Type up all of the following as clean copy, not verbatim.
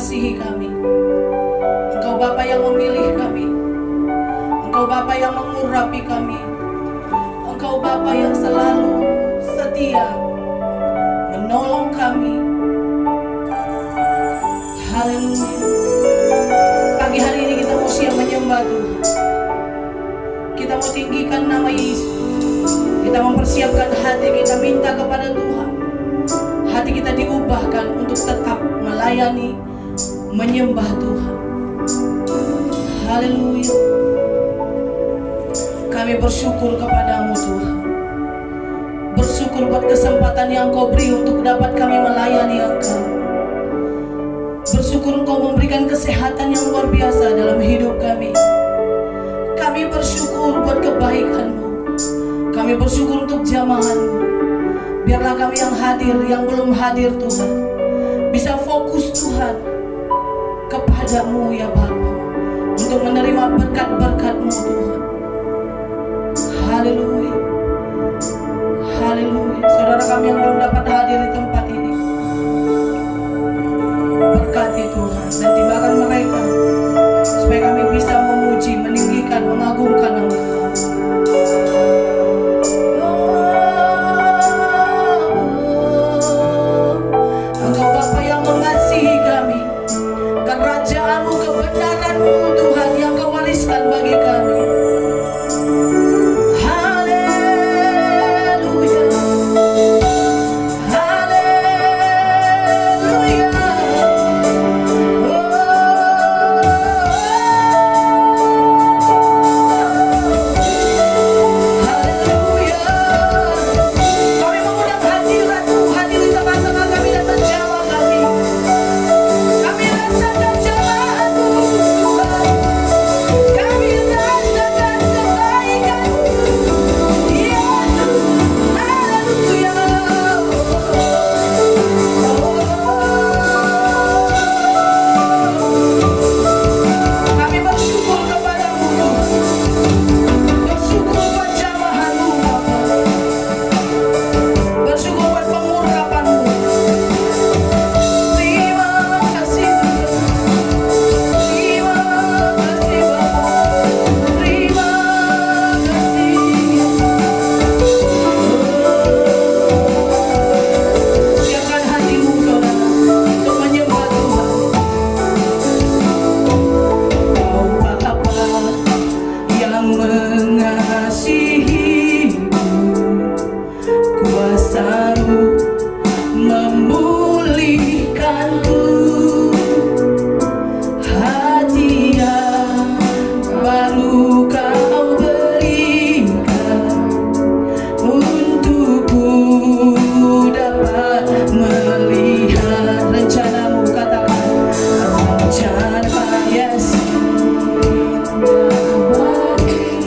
mengasihi kami. Engkau Bapa yang memilih kami. Engkau Bapa yang mengurapi kami. Engkau Bapa yang selalu setia menolong kami. Haleluya. Pagi hari ini kita mau siap menyembah Tuhan. Kita mau tinggikan nama Yesus. Kita mempersiapkan hati kita, minta kepada Tuhan. Hati kita diubahkan untuk tetap melayani, menyembah Tuhan. Haleluya. Kami bersyukur kepadamu Tuhan. Bersyukur buat kesempatan yang Kau beri untuk dapat kami melayani Engkau. Bersyukur Engkau memberikan kesehatan yang luar biasa dalam hidup kami. Kami bersyukur buat kebaikan-Mu. Kami bersyukur untuk jamahan-Mu. Biarlah kami yang hadir, yang belum hadir Tuhan, bisa fokus Tuhan kepada-Mu ya Bapa, untuk menerima berkat-berkat-Mu Tuhan. Haleluya. Haleluya. Saudara kami yang belum dapat hadir di tempat ini, berkati Tuhan dan tibakan mereka supaya kami bisa memuji, meninggikan, mengagungkan nama Tuhan. Engkau Bapa yang mengasihi kami, kerajaan-Mu, kebenaran-Mu Tuhan yang Kau wariskan bagi kami.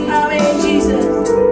Amin Jesus.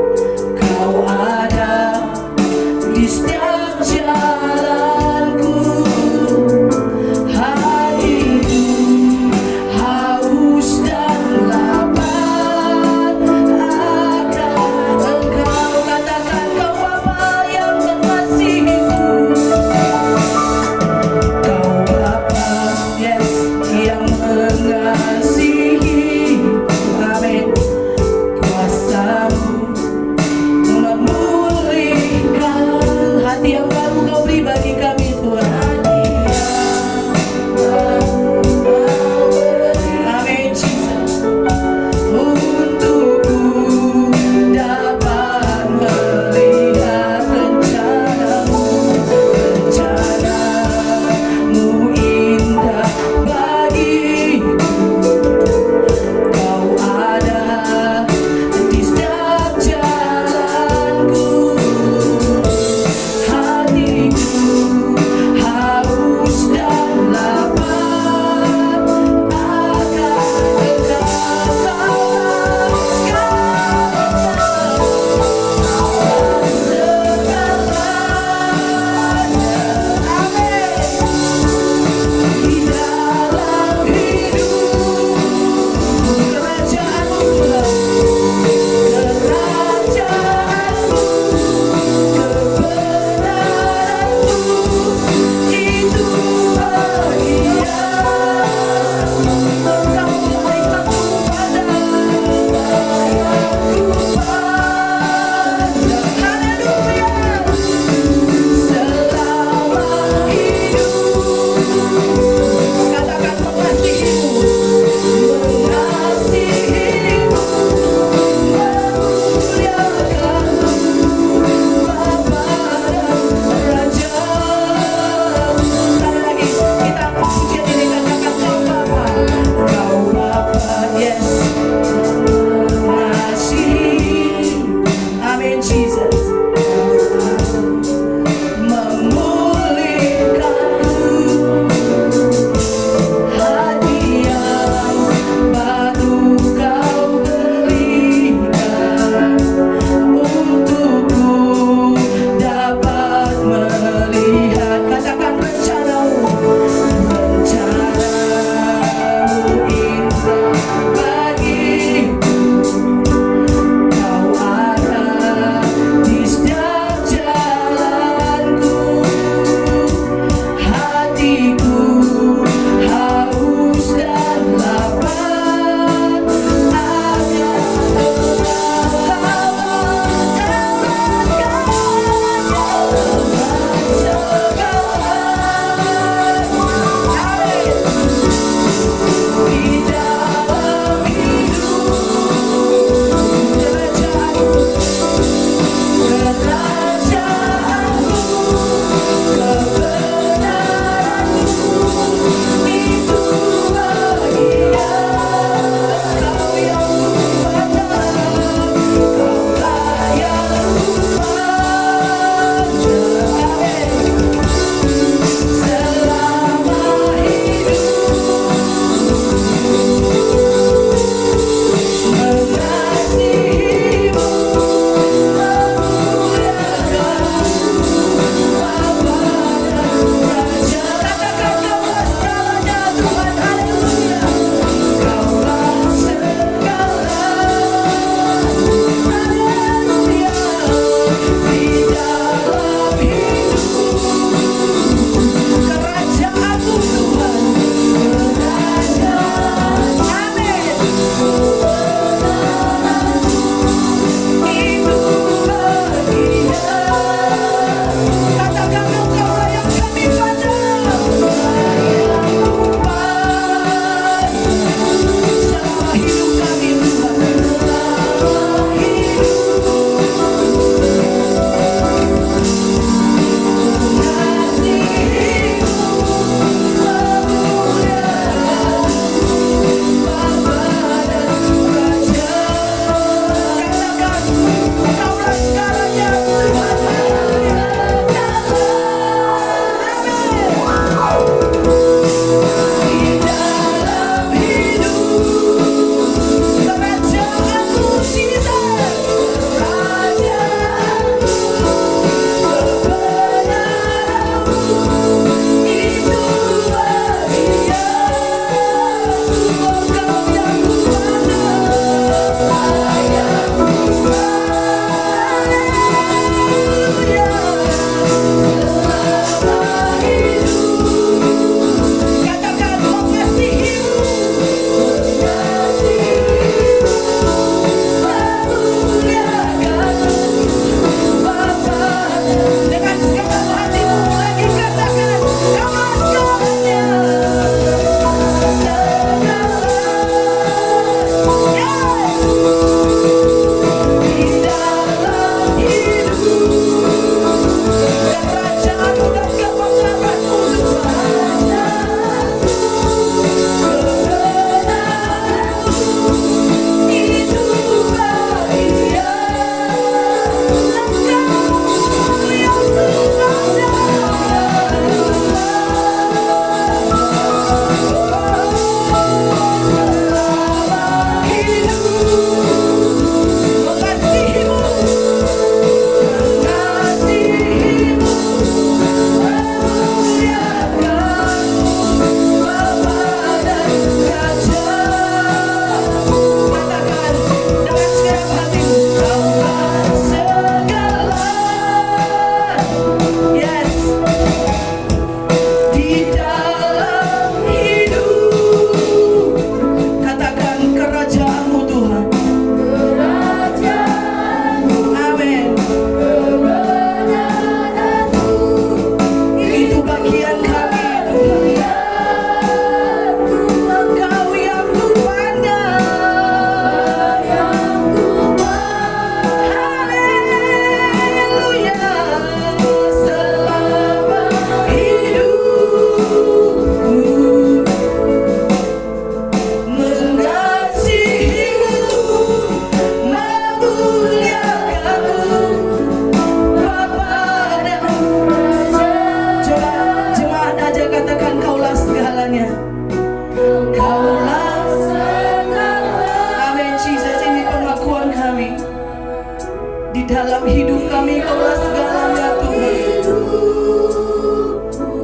Di dalam hidup kami Kaulah segalanya Tuhan.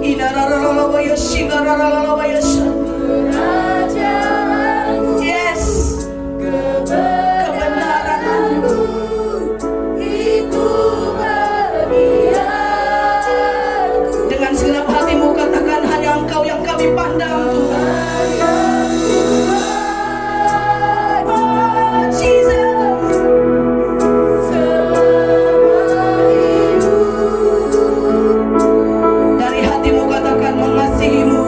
Inarararalawaya shingarararalawaya shan. Yes, kebenaran-Mu itu bagianku. Dengan segenap hatimu katakan, hanya Engkau yang kami pandang Tuhan. Oh Jesus. Dari hatimu katakan, mengasihi-Mu.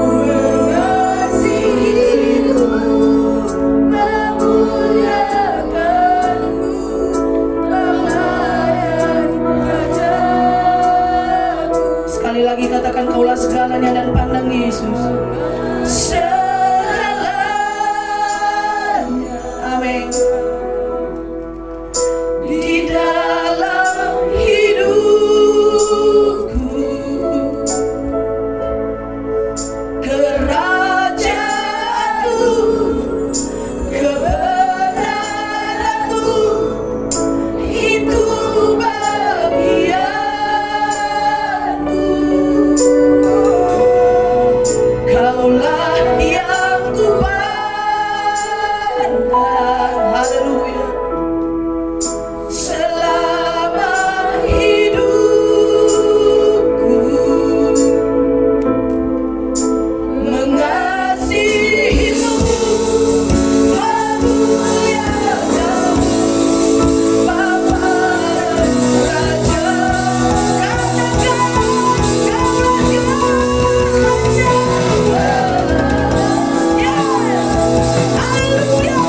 Sekali lagi katakan, Kaulah segalanya dan pandang Yesus. Segalanya. Amin. Di dalam hidupku, kerajaanmu, kebenaranmu itu bagianku. Kaulah yang kupandang, haleluya, selama hidupku. Mengasihi-Mu, memuliakan-Mu, Bapa dan Raja. Katakan kerajaanmu, itu bagianku. Engkau yang kupandang. Haleluya.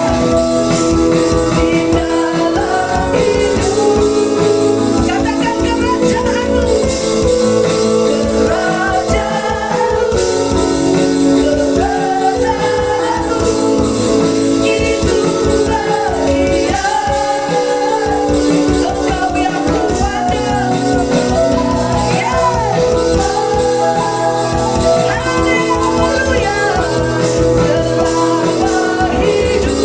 Selama hidup.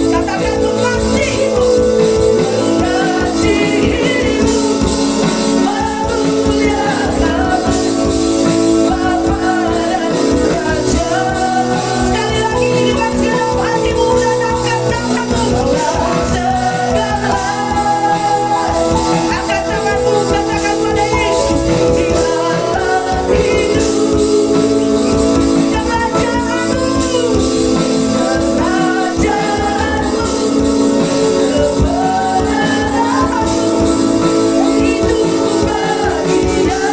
Katakan, mengasihi-Mu, mengasihi-Mu, memuliakan-Mu, Bapa dan Raja. Sekali lagi dengan segenap hatimu dan angkat tanganmu. Segala. Angkat tanganmu, katakan pada Yesus. Di dalam hidup, kerajaanmu, kebenaranmu itu bagianku.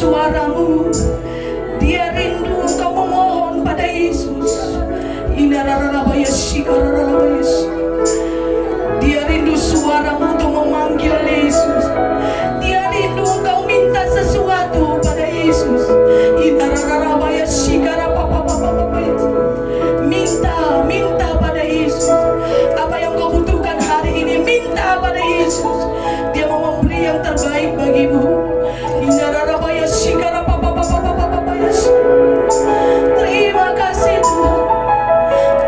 suaramu. Dia rindu engkau memohon pada Yesus. Dia rindu suaramu untuk memanggil Yesus. Dia rindu engkau minta sesuatu pada Yesus. Minta pada Yesus. Apa yang kau butuhkan hari ini, minta pada Yesus. Dia mau memberi yang terbaik bagimu. Terima kasih Tuhan.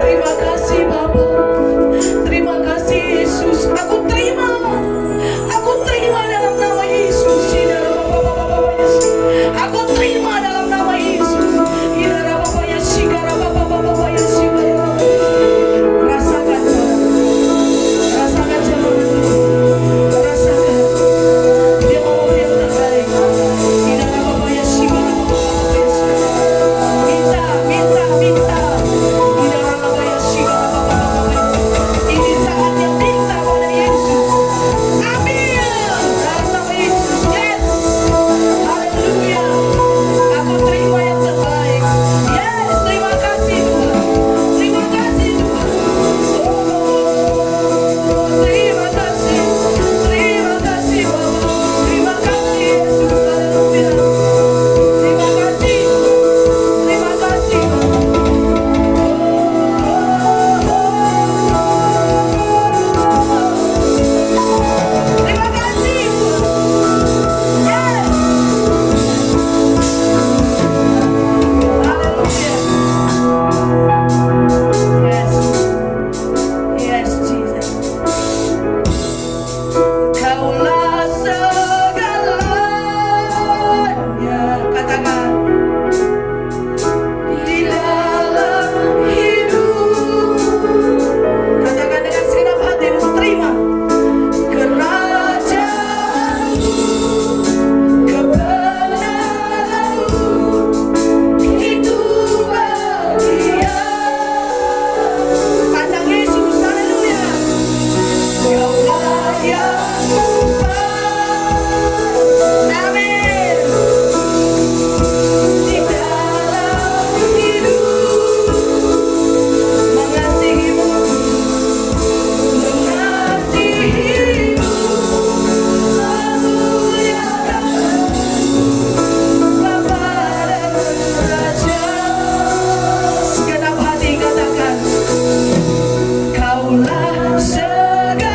Terima kasih Bapa. Terima kasih Yesus. Aku terima dalam nama Yesus. Aku terima dalam nama Yesus. Rasakan Tuhan. Rasakan jemaat Tuhan. Rasakan. Dia mau memberi yang terbaik. Minta. Ini saatnya minta pada Yesus. Ambil dalam nama Yesus. Yes. Haleluya. Aku terima yang terbaik. Yes. Terima kasih Tuhan. Terima kasih Tuhan. Terima kasih. Terima kasih Bapa. Terima kasih Yesus. Haleluya. Terima kasih. Terima kasih Bapa. Terima kasih Tuhan. Yes. Haleluya. Yes. Yes, Jesus. Kaulah segalanya. Katakan. Di dalam hidup. Katakan dengan segenap hatimu. Terima. Kerajaanmu, kebenaranmu, itu bahagia. Pandang Yesus, haleluya. Kaulah yang amin. Di dalam hidup, mengasihimu, memuliakan Bapa dan Raja. Segenap hati katakan, Kaulah segalanya.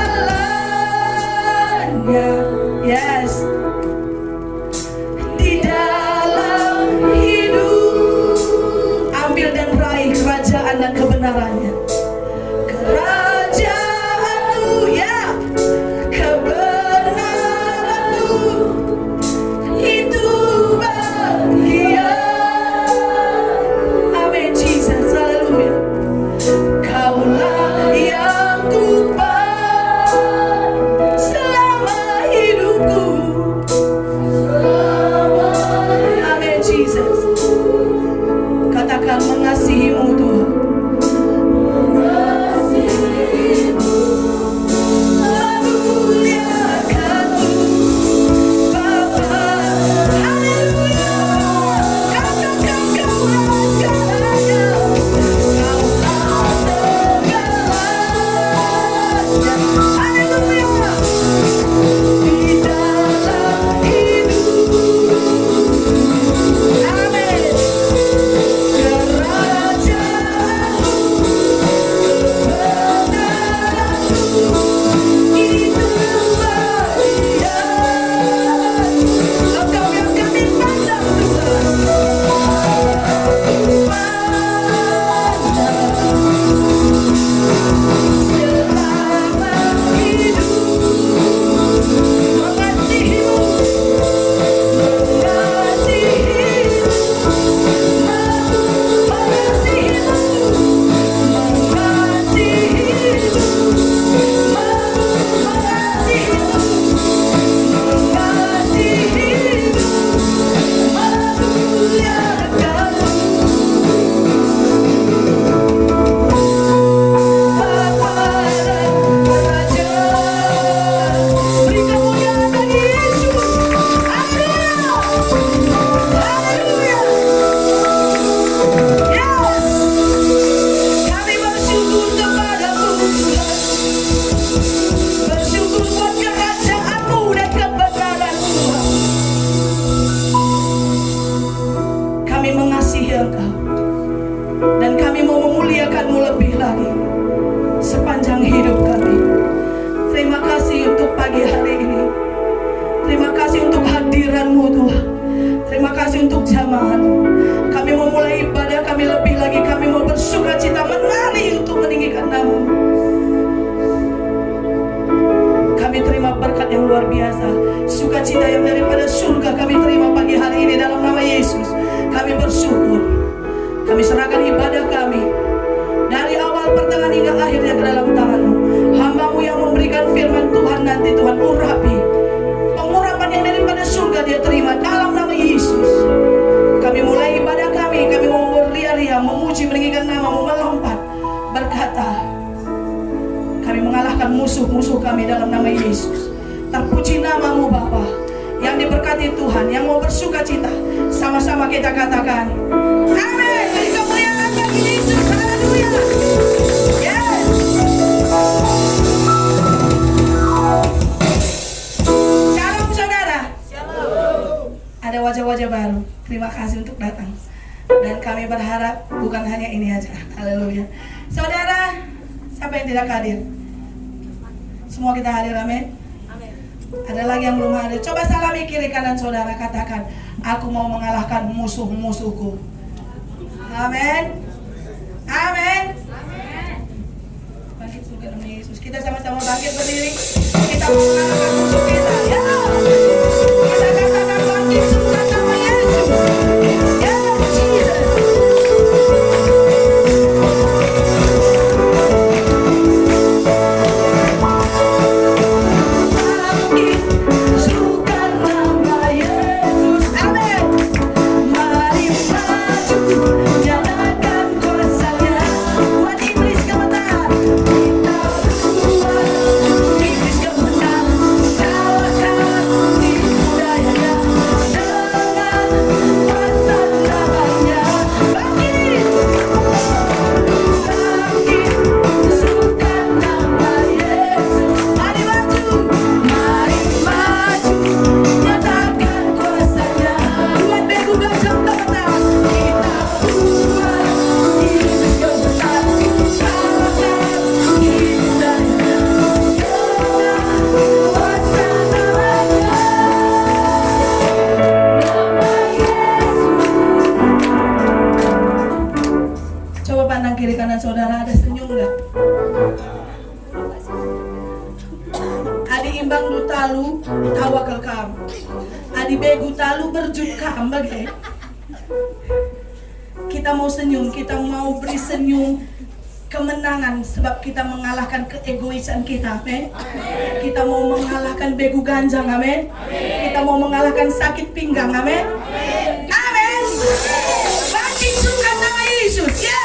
firman-Mu Tuhan. Terima kasih untuk jamahan-Mu. Kami memulai ibadah kami lebih lagi. Kami mau bersuka cita menari untuk meninggikan nama-Mu. Kami terima berkat yang luar biasa, sukacita yang daripada surga kami terima pagi hari ini dalam nama Yesus. Kami bersyukur. Kami serahkan ibadah kami dari awal, pertengahan hingga akhirnya ke dalam tangan-Mu. Hamba-Mu yang memberikan firman Tuhan nanti Tuhan urapi. Pengurapan yang daripada surga dia terima dalam nama Yesus. Kami mulai ibadah kami mau beria-ria, memuji, meninggikan nama-Mu, melompat, berkata, kami mengalahkan musuh-musuh kami dalam nama Yesus. Terpuji nama-Mu Bapa, yang diberkati Tuhan, yang mau bersuka cita. Sama-sama kita katakan, amin. Beri kemuliaan bagi Yesus. Haleluya. Yes. Shalom saudara. Shalom. Ada wajah-wajah baru. Terima kasih untuk datang. Dan kami berharap bukan hanya ini aja. Haleluya. Saudara, siapa yang tidak hadir? Semua kita hadir, amin. Ada lagi yang belum hadir. Coba salami kiri kanan saudara, katakan, aku mau mengalahkan musuh-musuhku. Amin. Amin. Bangkit surga demi Yesus. Kita sama-sama bangkit berdiri. Kita mau mengalahkan musuh kita. Ya. Kita katakan bangkit surga nama Yesus. Ya, Jesus. Kiri kanan saudara, ada senyum nggak? Adi imbang du talu tawa kelkam, adi begu talu berjukam bagai. Kita mau senyum, kita mau beri senyum kemenangan sebab kita mengalahkan keegoisan kita, amin. Kita mau mengalahkan begu ganjang, amin. Kita mau mengalahkan sakit pinggang, amin. Amin. Bangkit suka nama Yesus, yes.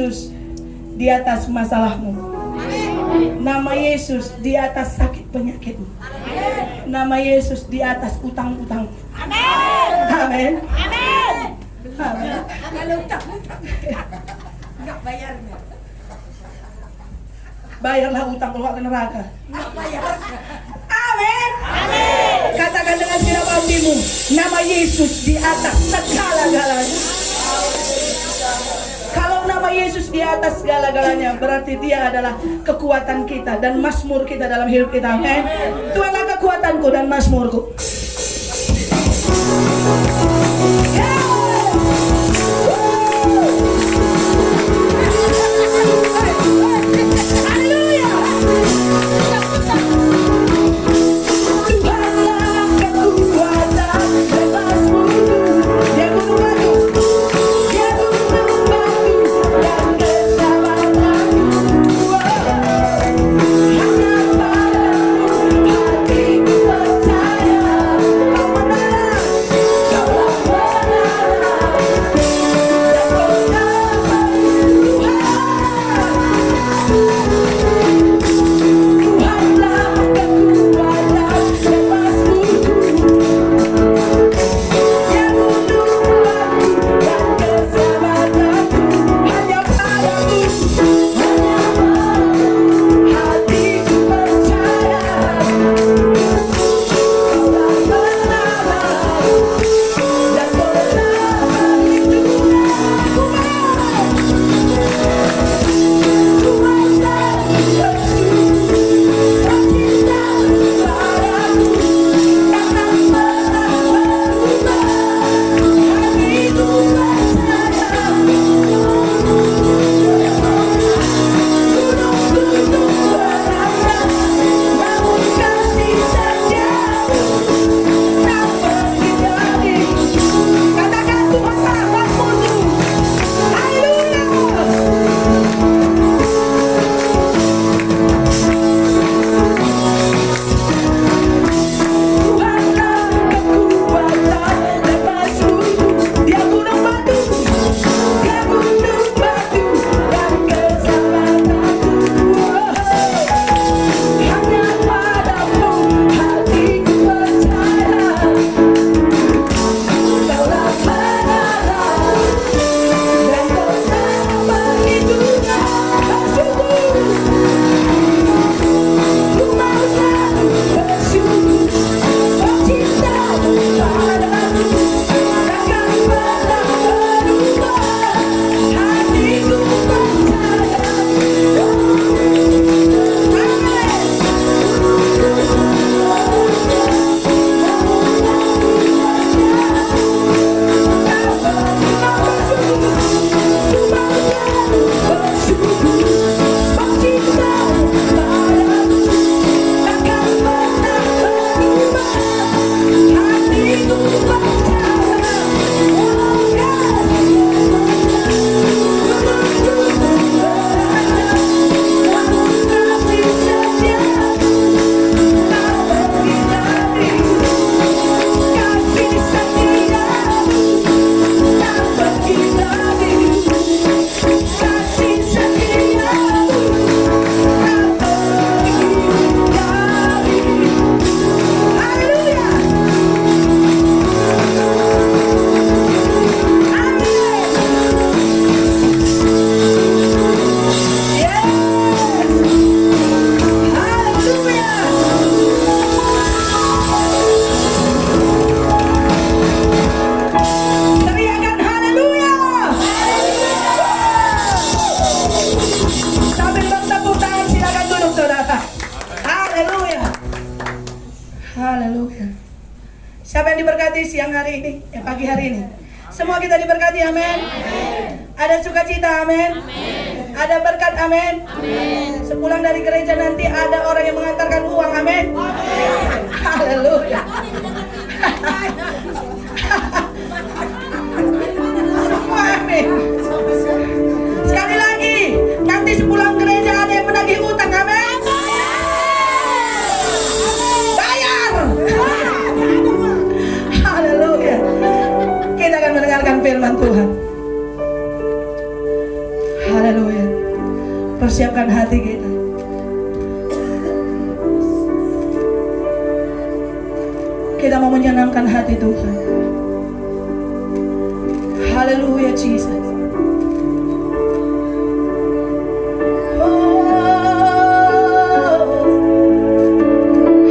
Yesus di atas masalahmu. Nama Yesus di atas sakit penyakitmu. Nama Yesus di atas utang-utang. Amin. Amin. Kalau utang-utang nggak bayarnya. Bayarlah utang keluar ke neraka. Nggak bayar. Amin. Katakan dengan segenap hatimu, nama Yesus di atas segala-galanya. Kalau nama Yesus di atas segala-galanya, berarti Dia adalah kekuatan kita dan mazmur kita dalam hidup kita. Amin. Tuhanlah kekuatanku dan mazmurku. Siapa yang diberkati siang hari ini, pagi hari ini? Semua kita diberkati, amin. Ada sukacita, amin. Ada berkat, amin. Sepulang dari gereja nanti ada orang yang mengantarkan uang, amin. Haleluya. Semua amin. Sekali lagi, nanti sepulang gereja ada yang menagih utang, amin. Bayar. Haleluya. Kita akan mendengarkan firman Tuhan. Haleluya. persiapkan hati kita. Kita mau menyenangkan hati Tuhan. Haleluya Jesus.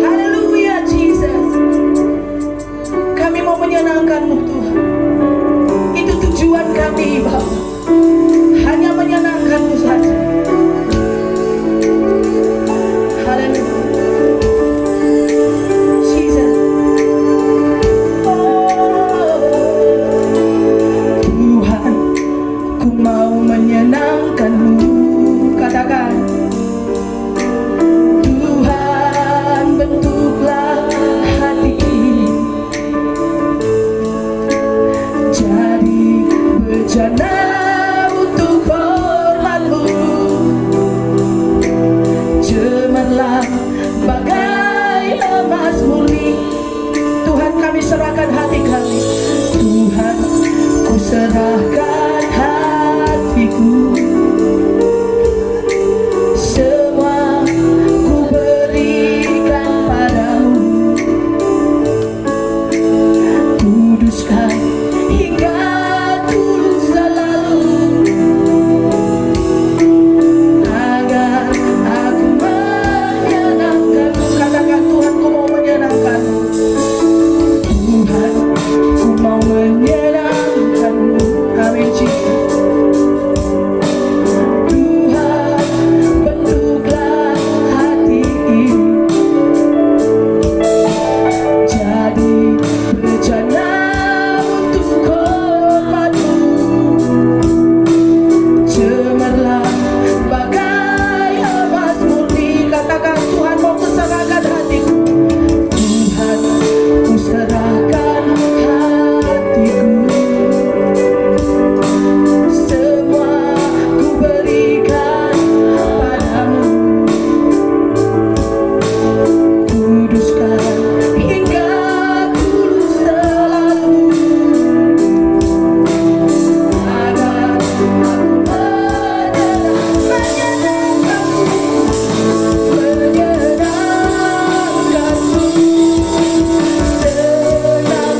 Haleluya Jesus. Kami mau menyenangkan-Mu Tuhan. Itu tujuan kami Bapa. Hanya menyenangkan-Mu saja. Haleluya. Jesus. Tuhan, ku mau menyenangkan-Mu. Katakan, Tuhan, bentuklah hati ini jadi bejana untuk hormat-Mu. Cemerlang bagai emas murni. Tuhan, kami serahkan hati kami. Tuhan, ku serahkan hatiku. Semua ku berikan padamu. Kuduskan hingga tulus selalu, agar aku menyenangkan-Mu. Katakan, Tuhan, ku mau menyenangkan-Mu. Tuhan, ku mau menyenangkan-Mu. Amin Jesus. Tuhan, bentuklah hati ini jadi bejana untuk hormat-Mu. Cemerlang bagai emas murni. Katakan, Tuhan, mau kuserahkan hatiku. Tuhan, kuserahkan hatiku. Semua ku berikan padamu. Kuduskan hingga tulus selalu, agar aku menyenangkan-Mu. Menyenangkan-Mu, senangkan.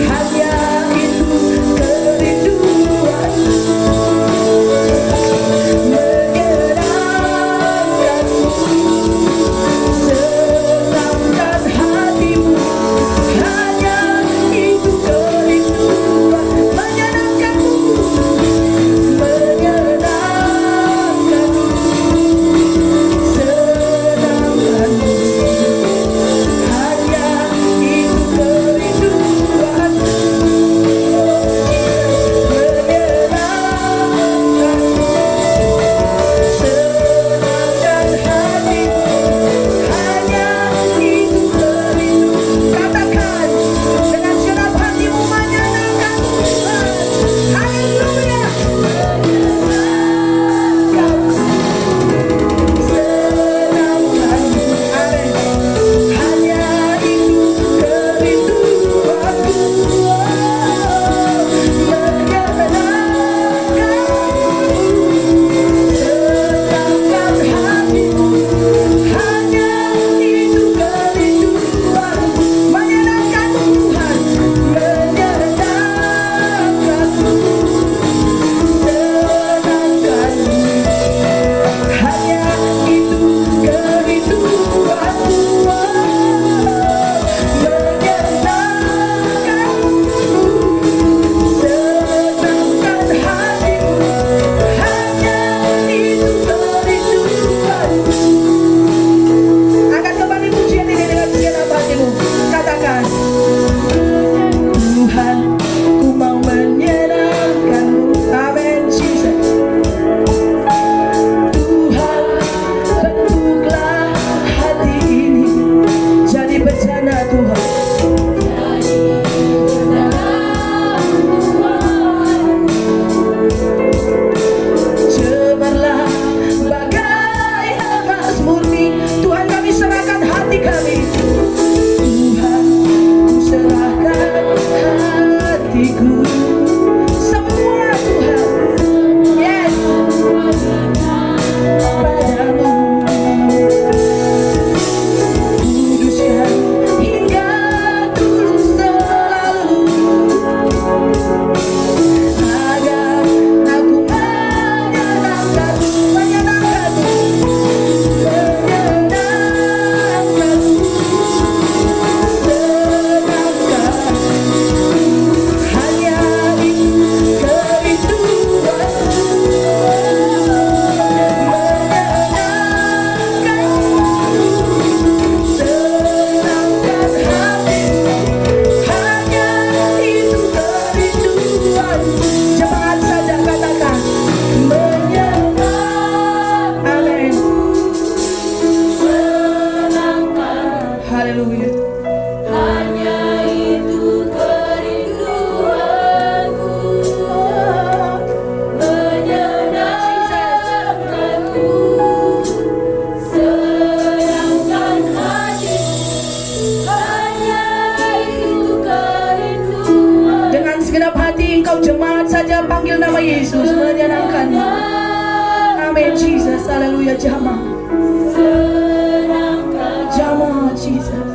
Hanya itu kerinduan. Menyenangkan-Mu, senangkan hatimu. Hanya itu kerinduan. Menyenangkan-Mu, menyenangkan-Mu, senangkan-Mu. Hanya itu kerinduan. Menyenangkan-Mu, senangkan hatimu. Hanya itu kerinduan. Katakan dengan senang hatimu, menyenangkan-Mu Tuhan. Haleluya. Menyenangkan-Mu, senangkan-Mu. Amin. Hanya itu kerinduanku. Menyenangkan hatimu. Hanya itu kerinduan. Menyenangkan Tuhan. Menyenangkan-Mu, senangkan-Mu. Hanya itu kerinduanku. Menyenangkan-Mu, senangkan hatimu. Hanya itu kerinduanku. Angkat kembali pujian ini dengan segenap hatimu. Katakan, Tuhan, ku mau menyenangkan-Mu. Amin Jesus. Tuhan, bentuklah hati ini jadi bejana Tuhan. Cemerlang bagai emas murni. Tuhan, kami serahkan hati kami. Tuhan, ku serahkan hatiku. Semua Tuhan. Yes. Setiap jemaat saja panggil nama Yesus, menyenangkanmu. Amin, Jesus. Haleluya, jamaah. Jamaah, Jesus.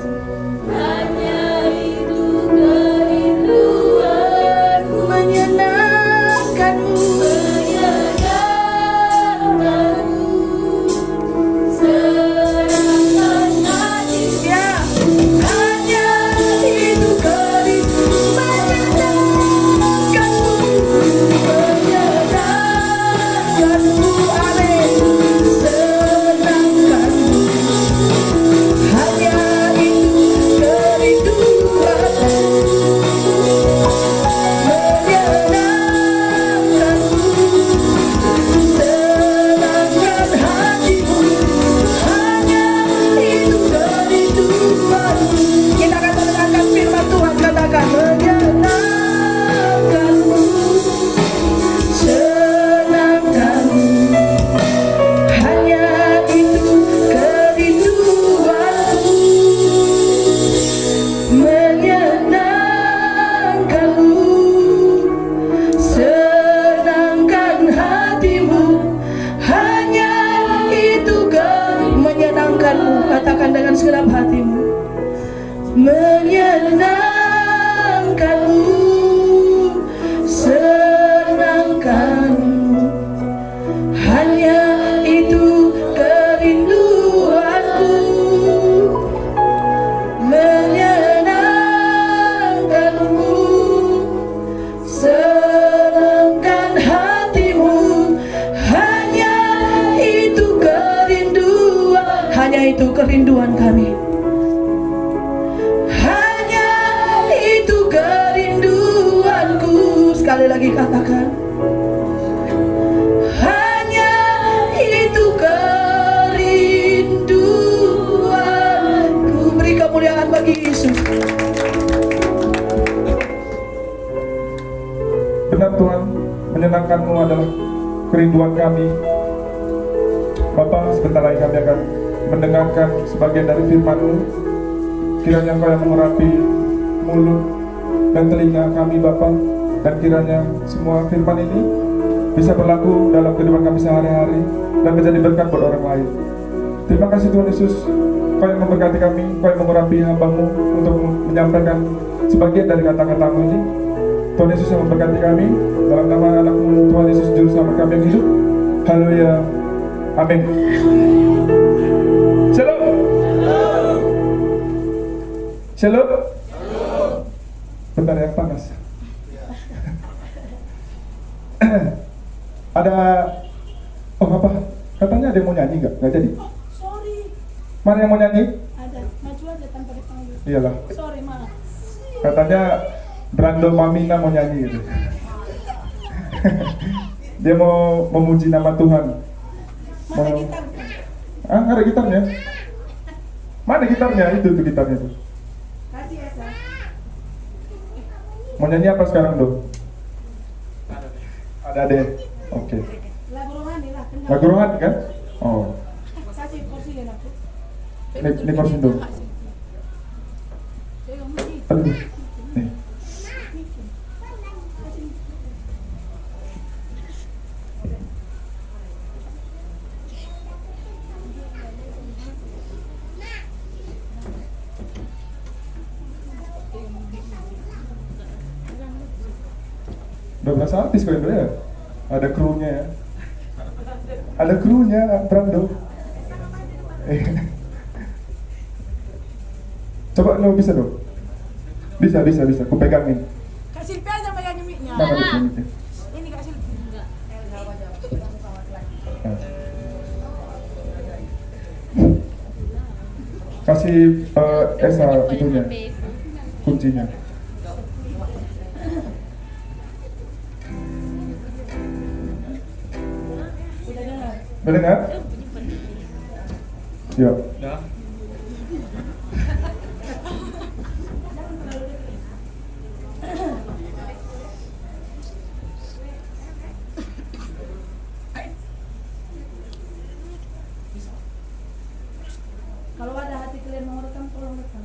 Menyenangkanmu. Katakan dengan segenap hatimu, menyenangkanmu, senangkanmu, hanya itu kerinduanku. Menyenangkanmu, senangkan hatimu, hanya itu kerinduan. Hanya itu kerinduan kami. Hanya itu kerinduanku. Sekali lagi katakan. Hanya itu kerinduanku. Beri kemuliaan bagi Yesus. Benar Tuhan, menyenangkan-Mu adalah kerinduan kami. Bapa, sebentar lagi kami akan mendengarkan sebagian dari firman-Mu. Kiranya Engkau yang mengurapi mulut dan telinga kami Bapa, dan kiranya semua firman ini bisa berlaku dalam kehidupan kami sehari-hari dan menjadi berkat buat orang lain. Terima kasih Tuhan Yesus, Kau yang memberkati kami, Kau yang mengurapi hamba-Mu untuk menyampaikan sebagian dari kata-kata-Mu ini. Tuhan Yesus yang memberkati kami, dalam nama anak-Mu Tuhan Yesus Juru Selamat kami yang hidup. Haleluya, amin. Shalom. Shalom. Bentar yang panas. Ada apa? Katanya ada yang mau nyanyi nggak? Nggak jadi. Sorry. Mana yang mau nyanyi? Ada. Maju aja tanpa dipanggil. Iyalah. Sorry, maaf. Katanya Brando Mamina mau nyanyi gitu. Dia mau memuji nama Tuhan. Mana gitar? Ah, nggak ada gitarnya. Mana gitarnya? Itu tuh gitarnya tuh. Kasih ya, Sa. Mau nyanyi apa sekarang tuh? Ada deh. Oke. Lagu rohani lah. Kendang. Lagu rohani kan? Oh. Kasih kursi dan aku. Ini kursi tuh. Aduh. Nih. Udah berasa artis kok Indra ya? Ada krunya ya? Ada krunya, Brando. Coba lo bisa dong? Bisa, aku pegangin. Kak Silpi aja pegang mic-nya. Mana mic-nya? Ini Kak Silpi. Kasih Esa itunya, kuncinya. Udah dengar? Yuk. Kalau ada hati kalian mau rekam, tolong rekam.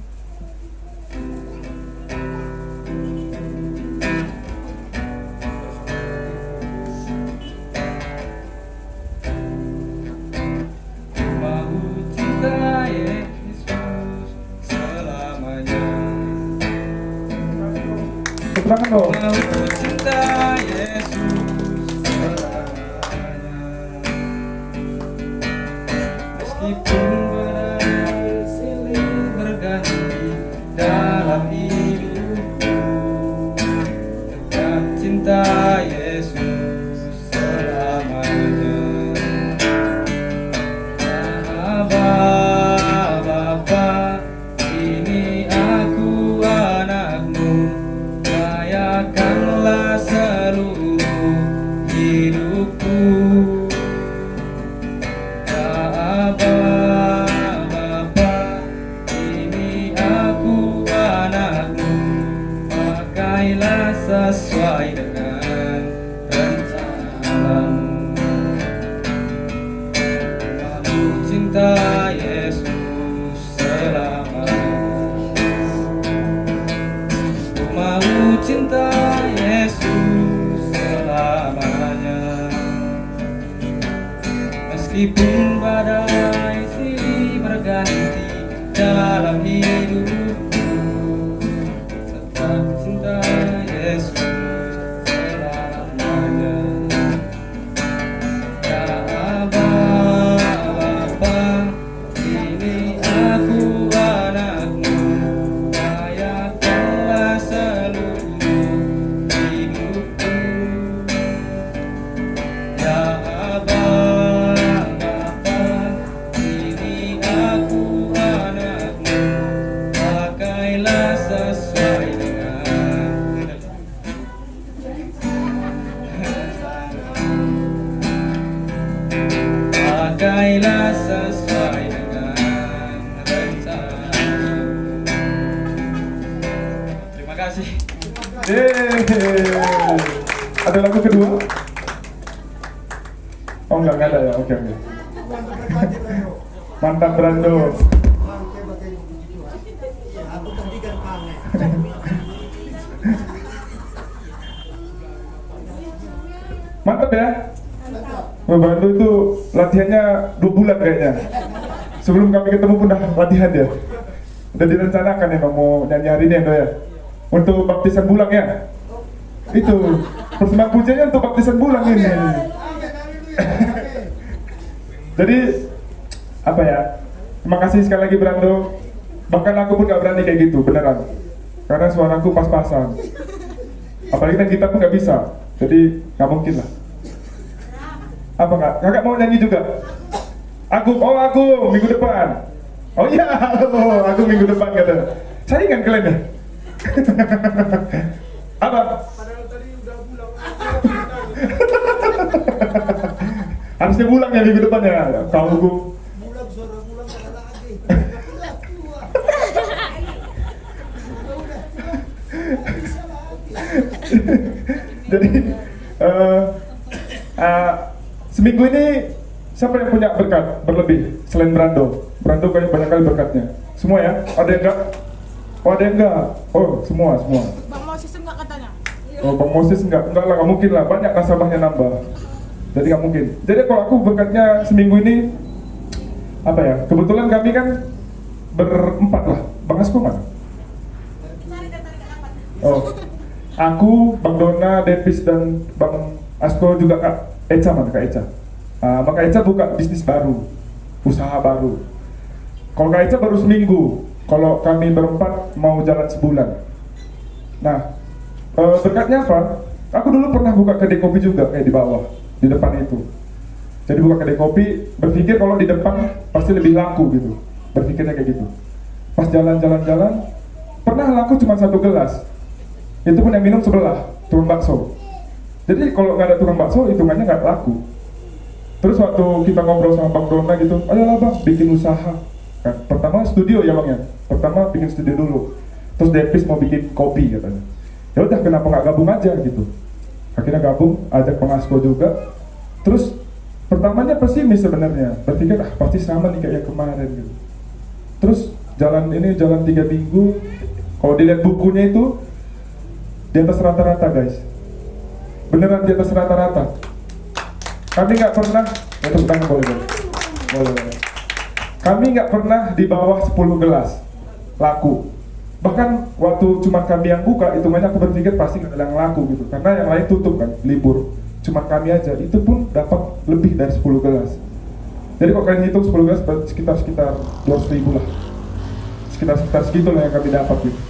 Silakan dong. Aku cinta Yesus selamanya. Meskipun badai silih berganti dalam hidupku, tetap cinta Yesus selamanya. Bapa, ini aku anakmu, layakanlah seluruh hidupku. Ya Aba, Bapa, ini aku anakmu, pakailah sesuai dengan rencanamu. Aku cinta Yesus selamanya. Ku mau cinta Yesus selamanya. Meskipun badai silih berganti dalam hidupku, tetap cinta Yesus selamanya. Ya Aba, Bapa, ini aku anakmu, layakanlah seluruh hidupku. Ya Aba, Bapa, ini aku anakmu, pakailah sesuai dengan pakailah sesuai dengan rencana. Terima kasih. Yeay. Ada lagu kedua? Oh enggak ada ya, oke. Mantap Brando. Mantap ya. Brando itu latihannya 2 bulan kayaknya. Sebelum kami ketemu pun udah latihan dia. Udah direncanakan ya mau nyanyi hari ini ya. Untuk baptisan bulan ya. Itu persembahan pujanya untuk baptisan bulan ini. Jadi apa ya? Terima kasih sekali lagi Brando. Bahkan aku pun gak berani kayak gitu beneran. Karena suaraku pas-pasan. Apalagi kan kita pun gak bisa. Jadi gak mungkin lah. Apa enggak? Kakak mau nyanyi juga? Aku minggu depan. Oh iya, aku minggu depan kata. Saingan kalian ya? Apa? Padahal tadi udah bulan. Harusnya pulang ya minggu depan ya. Tahu gue. Bulan suara bulan ada lagi. Jadi seminggu ini siapa yang punya berkat berlebih selain Brando? Brando kayaknya banyak kali berkatnya. Semua ya? Ada yang enggak? Oh ada yang enggak? Oh semua. Bang Moses enggak katanya? Oh Bang Moses enggak lah, nggak mungkin lah. Banyak nasabahnya nambah. Jadi nggak mungkin. Jadi kalau aku berkatnya seminggu ini apa ya? Kebetulan kami kan berempat lah. Bang Asko mana? Oh, aku, Bang Dona, Depis dan Bang Asko juga Kak Eca mana Kak Eca? Bang Eca buka bisnis baru, usaha baru. Kalau Kak Eca baru seminggu. Kalau kami berempat mau jalan sebulan. Nah, berkatnya apa? Aku dulu pernah buka kedai kopi juga kayak di bawah, di depan itu. Jadi buka kedai kopi, berpikir kalau di depan pasti lebih laku gitu. Berpikirnya kayak gitu. Pas jalan-jalan, pernah laku cuma 1 gelas. Itu pun yang minum sebelah, tukang bakso. Jadi kalau nggak ada tukang bakso, hitungannya nggak laku. Terus waktu kita ngobrol sama Bang Dona gitu, ayolah Bang, bikin usaha. Kan, pertama studio ya Bang ya. Pertama bikin studio dulu. Terus Depis mau bikin kopi katanya. Ya udah kenapa nggak gabung aja gitu. Akhirnya gabung, ajak Bang Asko juga. Terus pertamanya pesimis sebenarnya, berpikir pasti sama nih kayak yang kemarin gitu. Terus jalan 3 minggu, kalau dilihat bukunya itu di atas rata-rata guys. Beneran di atas rata-rata. Kami nggak pernah, tepuk tangan boleh. Kami nggak pernah di bawah 10 gelas laku. Bahkan waktu cuma kami yang buka, itu banyak aku berpikir pasti nggak ada yang laku gitu, karena yang lain tutup kan, libur. Cuma kami aja, itu pun dapat lebih dari 10 gelas. Jadi kalau kalian hitung 10 gelas sekitar 200.000 lah. Sekitar segitu lah yang kami dapat gitu.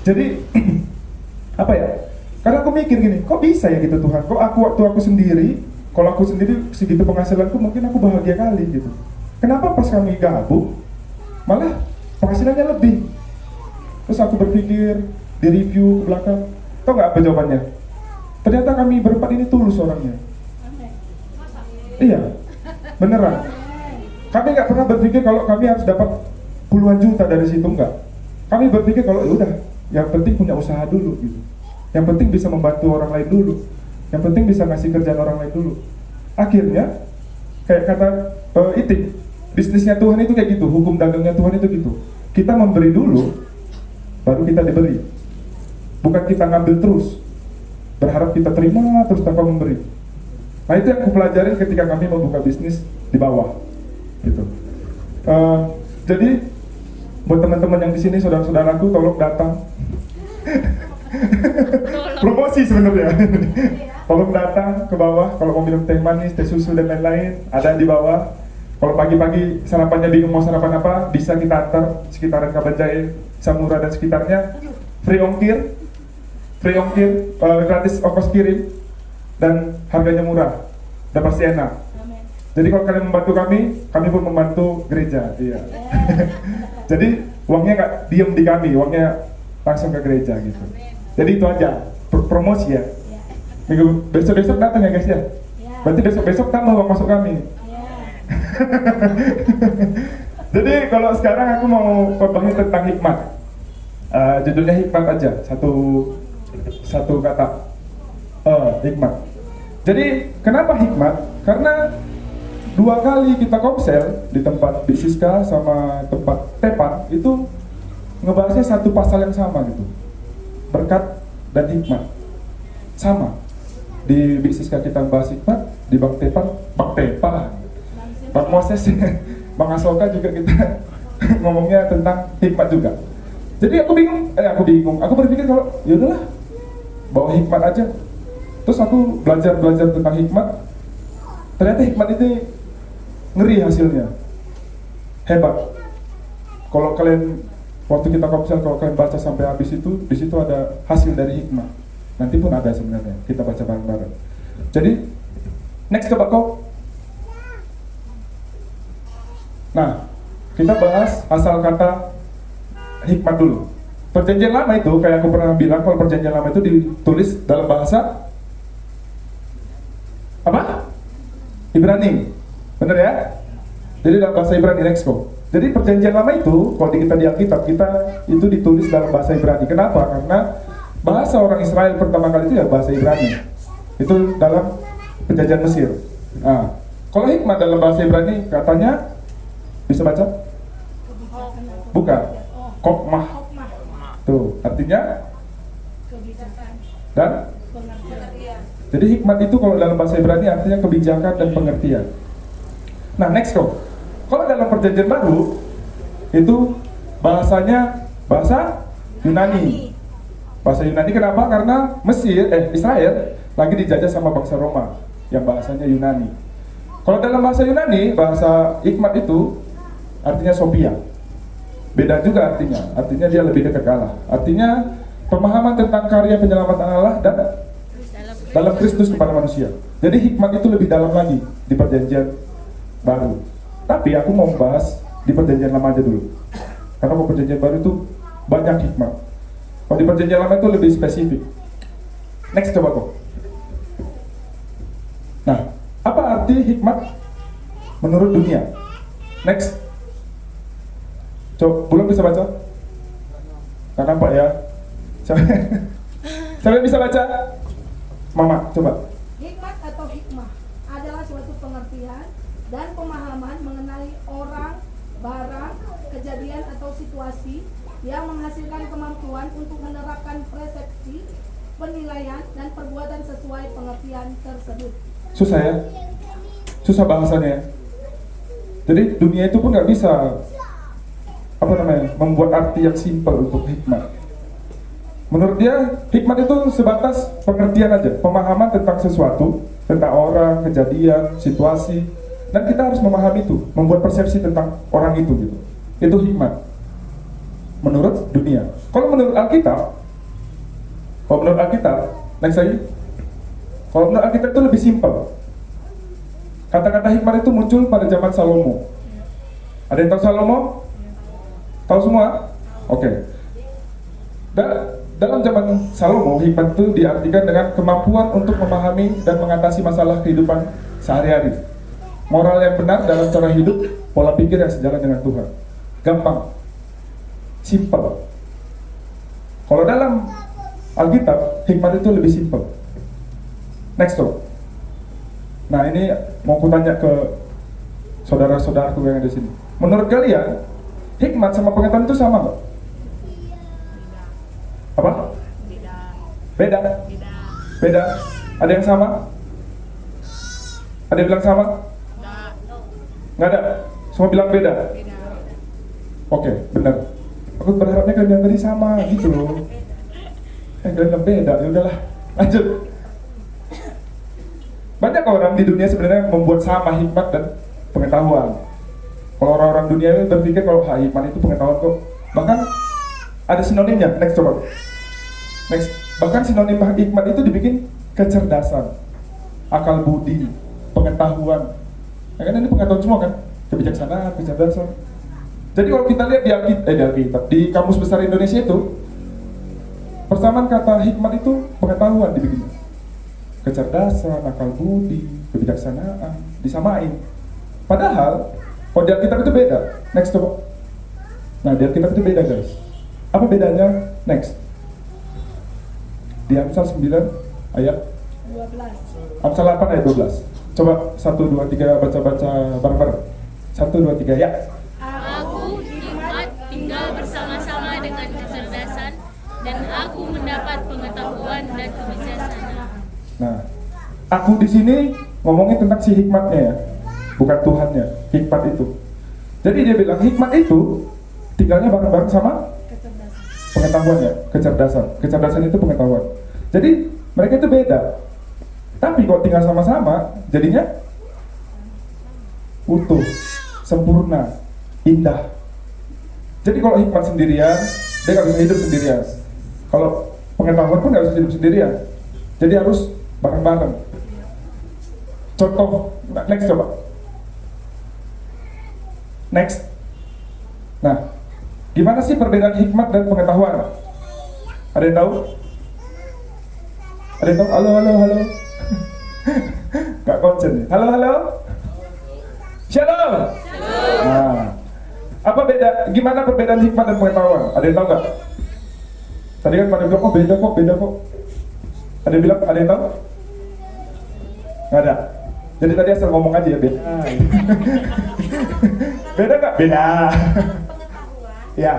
Jadi apa ya? Karena aku mikir gini, kok bisa ya gitu Tuhan? Kok waktu aku sendiri, kalau aku sendiri segitu penghasilanku mungkin aku bahagia kali gitu. Kenapa pas kami gabung malah penghasilannya lebih? Terus aku berpikir, di review ke belakang, tau nggak apa jawabannya? Ternyata kami berempat ini tulus orangnya. Iya, beneran. Kami nggak pernah berpikir kalau kami harus dapat puluhan juta dari situ, enggak. Kami berpikir kalau ya udah, yang penting punya usaha dulu gitu. Yang penting bisa membantu orang lain dulu. Yang penting bisa ngasih kerjaan orang lain dulu. Akhirnya, kayak kata Itik, bisnisnya Tuhan itu kayak gitu, hukum dagangnya Tuhan itu gitu. Kita memberi dulu, baru kita diberi. Bukan kita ngambil terus, berharap kita terima terus tanpa memberi. Nah itu yang aku pelajarin ketika kami membuka bisnis di bawah gitu. Jadi buat teman-teman yang di sini, saudara-saudaraku, tolong datang. Promosi sebenarnya. Tolong datang ke bawah kalau mau minum teh manis, teh susu dan lain-lain, ada di bawah. Kalau pagi-pagi sarapannya bingung mau sarapan apa, bisa kita antar sekitaran Kabanjai, Samura dan sekitarnya. Free ongkir, gratis ongkos kirim, dan harganya murah, dan pasti enak. Jadi kalau kalian membantu kami pun membantu gereja. Iya. Jadi uangnya nggak diem di kami, uangnya langsung ke gereja gitu. Jadi itu aja, promosi ya. Minggu besok datang ya guys ya. Berarti besok tambah uang masuk kami. Jadi kalau sekarang aku mau berbahas tentang hikmat. Judulnya hikmat aja, satu kata, hikmat. Jadi kenapa hikmat? Karena 2 kali kita komsel di tempat Bisiska sama tempat Tepan itu ngebahasnya satu pasal yang sama gitu, berkat dan hikmat sama. Di Bisiska kita bahas hikmat, di Bang Tepan, Bang Moses, Bang Asoka juga kita ngomongnya tentang hikmat juga. Jadi aku bingung, aku berpikir kalau yaudahlah bawa hikmat aja. Terus aku belajar tentang hikmat. Ternyata hikmat ini ngeri hasilnya, hebat. Kalau kalian waktu kita komsel, kalau kalian baca sampai habis itu, di situ ada hasil dari hikmat. Nanti pun ada sebenarnya, kita baca bareng-bareng. Jadi next coba kau. Nah, kita bahas asal kata hikmat dulu. Perjanjian lama itu, kayak aku pernah bilang, kalau perjanjian lama itu ditulis dalam bahasa apa? Ibrani, bener ya? Jadi dalam bahasa Ibrani, next go. Jadi perjanjian lama itu, kalau kita di Alkitab, kita itu ditulis dalam bahasa Ibrani. Kenapa? Karena bahasa orang Israel pertama kali itu ya bahasa Ibrani. Itu dalam penjajahan Mesir. Nah, kalau hikmat dalam bahasa Ibrani katanya, bisa baca? Bukan. Kokmah. Tuh, artinya dan jadi hikmat itu kalau dalam bahasa Ibrani artinya kebijakan dan pengertian. Nah, next go. Kalau dalam perjanjian baru itu bahasanya bahasa Yunani. Bahasa Yunani kenapa? Karena Israel lagi dijajah sama bangsa Roma yang bahasanya Yunani. Kalau dalam bahasa Yunani, bahasa hikmat itu artinya Sophia. Beda juga artinya dia lebih dekat ke Allah. Artinya pemahaman tentang karya penyelamatan Allah dan dalam Kristus kepada manusia. Jadi hikmat itu lebih dalam lagi di perjanjian baru. Tapi aku mau bahas di perjanjian lama aja dulu. Karena kalau perjanjian baru itu banyak hikmat. Kalau di perjanjian lama itu lebih spesifik. Next coba kok. Nah, apa arti hikmat menurut dunia? Next. Coba, belum bisa baca? Nggak nampak ya? Siapa yang bisa baca? Mama, coba. Hikmat atau hikmah adalah suatu pengertian dan pemahaman mengenai orang, barang, kejadian atau situasi yang menghasilkan kemampuan untuk menerapkan persepsi, penilaian, dan perbuatan sesuai pengertian tersebut. Susah ya? Susah bahasanya. Jadi dunia itu pun nggak bisa membuat arti yang simpel untuk hikmat. Menurut dia, hikmat itu sebatas pengertian aja, pemahaman tentang sesuatu, tentang orang, kejadian, situasi, dan kita harus memahami itu, membuat persepsi tentang orang itu gitu. Itu hikmat menurut dunia. Kalau menurut Alkitab, next lagi. Kalau menurut Alkitab itu lebih simpel. Kata-kata hikmat itu muncul pada zaman Salomo. Ada yang tahu Salomo? Tahu semua? Oke. Dalam zaman Salomo, hikmat itu diartikan dengan kemampuan untuk memahami dan mengatasi masalah kehidupan sehari-hari. Moral yang benar dalam cara hidup, pola pikir yang sejalan dengan Tuhan. Gampang, simple. Kalau dalam Alkitab, hikmat itu lebih simple. Next talk. Nah, ini mau aku tanya ke saudara-saudaraku yang ada di sini. Menurut kalian, hikmat sama pengetahuan itu sama nggak? Apa? Beda. Beda. Ada yang sama? Ada yang bilang sama? Nggak ada. Semua bilang beda. Oke, benar. Aku berharapnya kalian bilang tadi sama gitu loh. Kalian bilang beda. Ya udahlah, lanjut. Banyak orang di dunia sebenarnya membuat sama hikmat dan pengetahuan. Kalau orang-orang dunia itu berpikir kalau hikmat itu pengetahuan kok. Bahkan ada sinonimnya. Next coba. Next. Bahkan sinonim hikmat itu dibikin kecerdasan, akal budi, pengetahuan. Ya kan ini pengetahuan semua kan? Kebijaksanaan, kecerdasan. Jadi kalau kita lihat di Kamus Besar Indonesia itu, persamaan kata hikmat itu pengetahuan dibikin. Kecerdasan, akal budi, kebijaksanaan, disamain. Padahal kalau di Alkitab itu beda. Next coba. Nah, di Alkitab itu beda guys. Apa bedanya? Next. Di Amsal 9 ayat 12. Amsal 8 ayat 12. Coba 1, 2, 3 baca-baca bareng-bareng. 1, 2, 3 ya. Aku hikmat tinggal bersama-sama dengan kecerdasan, dan aku mendapat pengetahuan dan kebijaksanaan. Nah, aku di sini ngomongin tentang si hikmatnya ya, bukan Tuhannya, hikmat itu. Jadi dia bilang hikmat itu tinggalnya bareng-bareng sama pengetahuan ya, kecerdasan. Kecerdasan itu pengetahuan. Jadi mereka itu beda. Tapi kalau tinggal sama-sama, jadinya utuh, sempurna, indah. Jadi kalau hikmat sendirian, dia nggak bisa hidup sendirian. Kalau pengetahuan pun nggak bisa hidup sendirian. Jadi harus bareng-bareng. Contoh, next coba. Next. Nah, gimana sih perbedaan hikmat dan pengetahuan? Ada yang tahu? Ada yang tahu? Halo. Gak konsen nih. Halo. Shalom. Nah, apa beda? Gimana perbedaan hikmat dan pengetahuan? Ada yang tahu nggak? Tadi kan pada bilang, oh beda kok. Ada yang bilang, ada yang tahu? Nggak ada. Jadi tadi asal ngomong aja ya, beda. Beda nggak? Beda. Ya.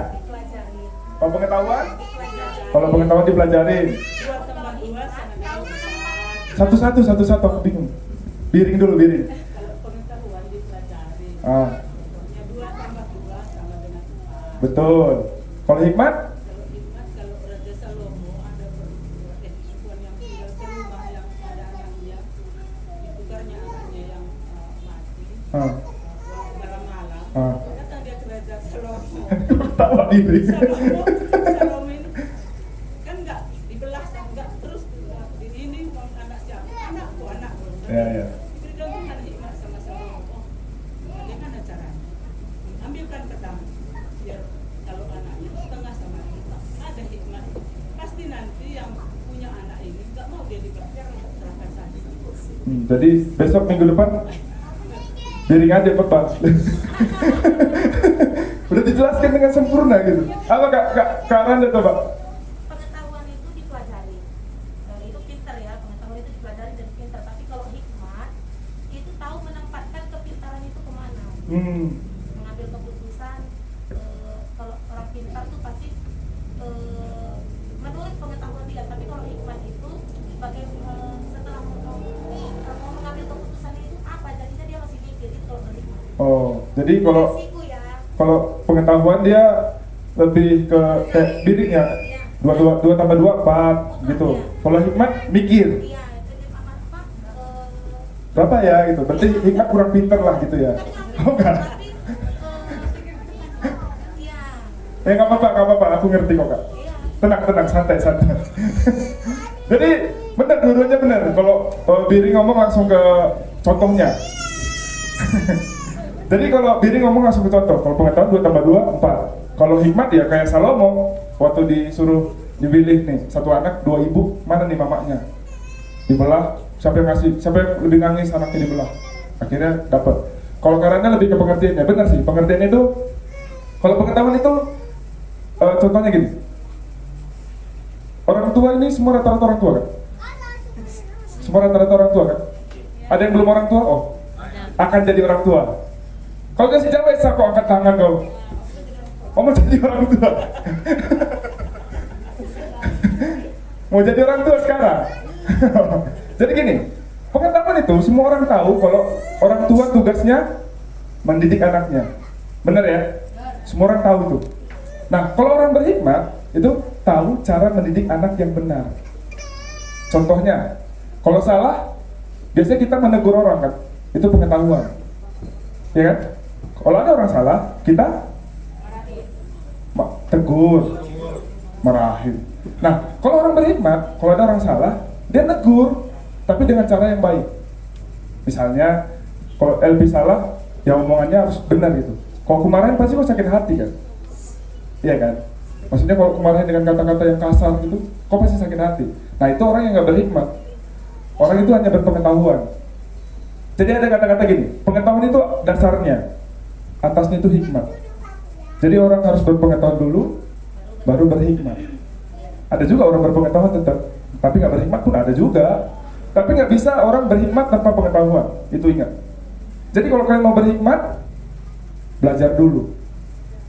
Kalau pengetahuan? Kalau pengetahuan dipelajarin. Satu-satu aku bingung. Biring dulu. Pengetahuan dipelajari. Ah. 2 tambah 2 sama dengan 4. Betul. Kalau hikmat? Kalau hikmat, kalau Raja Salomo ada sukuan yang tinggal serumah yang ada anaknya, ditukarnya anaknya yang mati. Malam-malam. Kata dia ke Raja Salomo. Tawa diri. Salomo ini kan nggak dibelah, nggak terus di ini mau anak siapa? Anakku. Ya. Diberikan Tuhan hikmat sama Salomo. Bagaimana caranya? Ambilkan pedang, biar kalau anaknya setengah sama kita. Ada hikmat. Pasti nanti yang punya anak ini nggak mau dia serahkan saja. Jadi besok minggu depan biring aja Bapak. Udah dijelaskan dengan sempurna gitu. Apa Kak Randa coba? Pengetahuan itu dipelajari. Itu pintar ya, pengetahuan itu dipelajari dan pintar. Tapi kalau hikmat itu tahu menempatkan kepintaran itu kemana. Mengambil keputusan. Kalau orang pintar tuh pasti menurut pengetahuan dia. Tapi kalau hikmat itu sebagai setelah mau mengambil keputusan itu apa? Jadinya dia masih mikir itu kalau berhikmat. Oh, jadi kalau Resiko ya. Kalau pengetahuan dia lebih ke kayak biring ya. 2 tambah 2 4 gitu. Kalau hikmat mikir. Iya, itu dia apa? Berapa ya gitu. Berarti hikmat kurang pinter lah gitu ya. Oh enggak. Tapi iya. Nggak apa-apa, aku ngerti kok kak. Tenang, santai. Jadi benar, dua-duanya benar. Kalau Biri ngomong langsung ke contohnya. Jadi kalau Biri ngomong langsung ke contoh. Kalau pengetahuan 2 tambah 2 4. Kalau hikmat ya kayak Salomo waktu disuruh dipilih nih satu anak 2 ibu, mana nih mamanya? Dibelah. Siapa yang lebih nangis anaknya dibelah? Akhirnya dapat. Kalau karena lebih ke pengertiannya, benar sih. Pengertiannya itu kalau pengetahuan itu contohnya gini. Orang tua ini semua rata-rata orang tua kan? Semua rata-rata orang tua kan? Ada yang belum orang tua? Oh, akan jadi orang tua. Kalau kasih jawab, kok angkat tangan kau. Oh, mau jadi orang tua. Mau jadi orang tua sekarang. Jadi gini, pengetahuan itu semua orang tahu kalau orang tua tugasnya mendidik anaknya. Benar ya? Semua orang tahu itu. Nah, kalau orang berhikmat itu tahu cara mendidik anak yang benar. Contohnya, kalau salah, biasanya kita menegur orang kan, itu pengetahuan, ya kan? Kalau ada orang salah, kita tegur, marahin. Nah, kalau orang berhikmat, kalau ada orang salah, dia negur, tapi dengan cara yang baik. Misalnya, kalau LP salah, ya omongannya harus benar gitu. Kalau aku marahin pasti kok sakit hati kan? Iya kan? Maksudnya kalau kemarahin dengan kata-kata yang kasar gitu, kok pasti sakit hati. Nah itu orang yang nggak berhikmat. Orang itu hanya berpengetahuan. Jadi ada kata-kata gini, pengetahuan itu dasarnya, atasnya itu hikmat. Jadi orang harus berpengetahuan dulu, baru berhikmat. Ada juga orang berpengetahuan tetap, tapi nggak berhikmat pun ada juga. Tapi nggak bisa orang berhikmat tanpa pengetahuan, itu ingat. Jadi kalau kalian mau berhikmat, belajar dulu.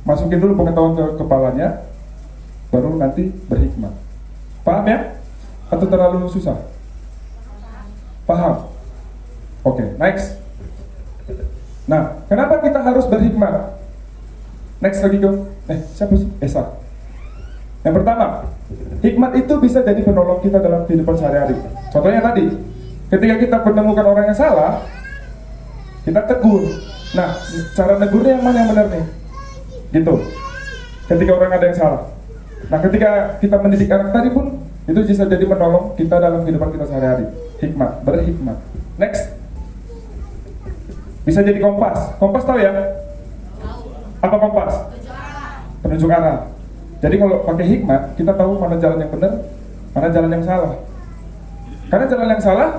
Masukin dulu pengetahuan ke kepalanya, baru nanti berhikmat. Paham ya? Atau terlalu susah? Paham? Oke, next. Nah, kenapa kita harus berhikmat? Next lagi dong. Siapa sih? Esa. Yang pertama, hikmat itu bisa jadi penolong kita dalam kehidupan sehari-hari. Contohnya tadi, ketika kita menemukan orang yang salah, kita tegur. Nah, cara negurnya yang mana yang benar nih? Gitu. Ketika orang ada yang salah. Nah, ketika kita mendidik anak tadi pun, itu bisa jadi menolong kita dalam kehidupan kita sehari-hari. Hikmat, berhikmat. Next. Bisa jadi kompas. Kompas tahu ya? Apa kompas? Penunjuk arah. Jadi kalau pakai hikmat, kita tahu mana jalan yang benar, mana jalan yang salah. Karena jalan yang salah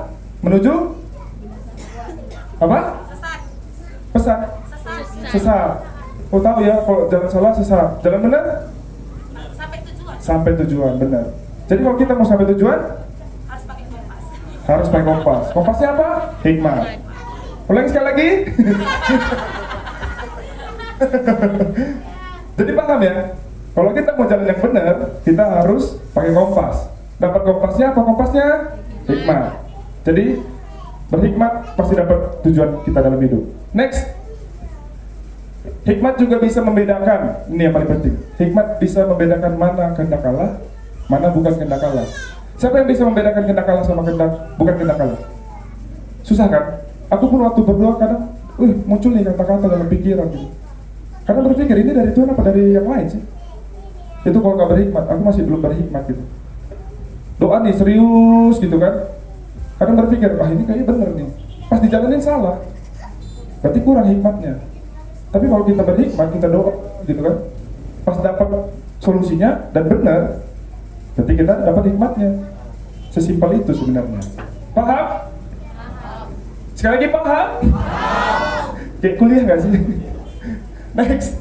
menuju apa? Sesat. Sesat. Oh tahu ya, kalau jalan salah sesat. Jalan benar? Sampai tujuan, benar. Jadi kalau kita mau sampai tujuan, harus pakai kompas. Kompasnya apa? Hikmat. Ulangi sekali lagi. Jadi paham ya? Kalau kita mau jalan yang benar, kita harus pakai kompas. Dapat kompasnya apa? Kompasnya hikmat. Jadi berhikmat pasti dapat tujuan kita dalam hidup. Next. Hikmat juga bisa membedakan, ini yang paling penting. Hikmat bisa membedakan mana kehendak Allah, mana bukan kehendak Allah. Siapa yang bisa membedakan kehendak Allah sama bukan kehendak Allah? Susah kan? Aku pun waktu berdoa kadang, muncul nih kata-kata dalam pikiran gitu. Karena berpikir ini dari Tuhan apa dari yang lain sih? Itu kalau gak berhikmat, aku masih belum berhikmat gitu. Doa nih serius gitu kan. Kadang berpikir, ini kayaknya bener nih. Pas dijalanin salah, berarti kurang hikmatnya. Tapi kalau kita berhikmat, kita doa gitu kan, pas dapat solusinya dan benar, berarti kita dapat hikmatnya. Sesimpel itu sebenarnya. Paham? Sekali lagi paham? Kayak kuliah gak sih? Next.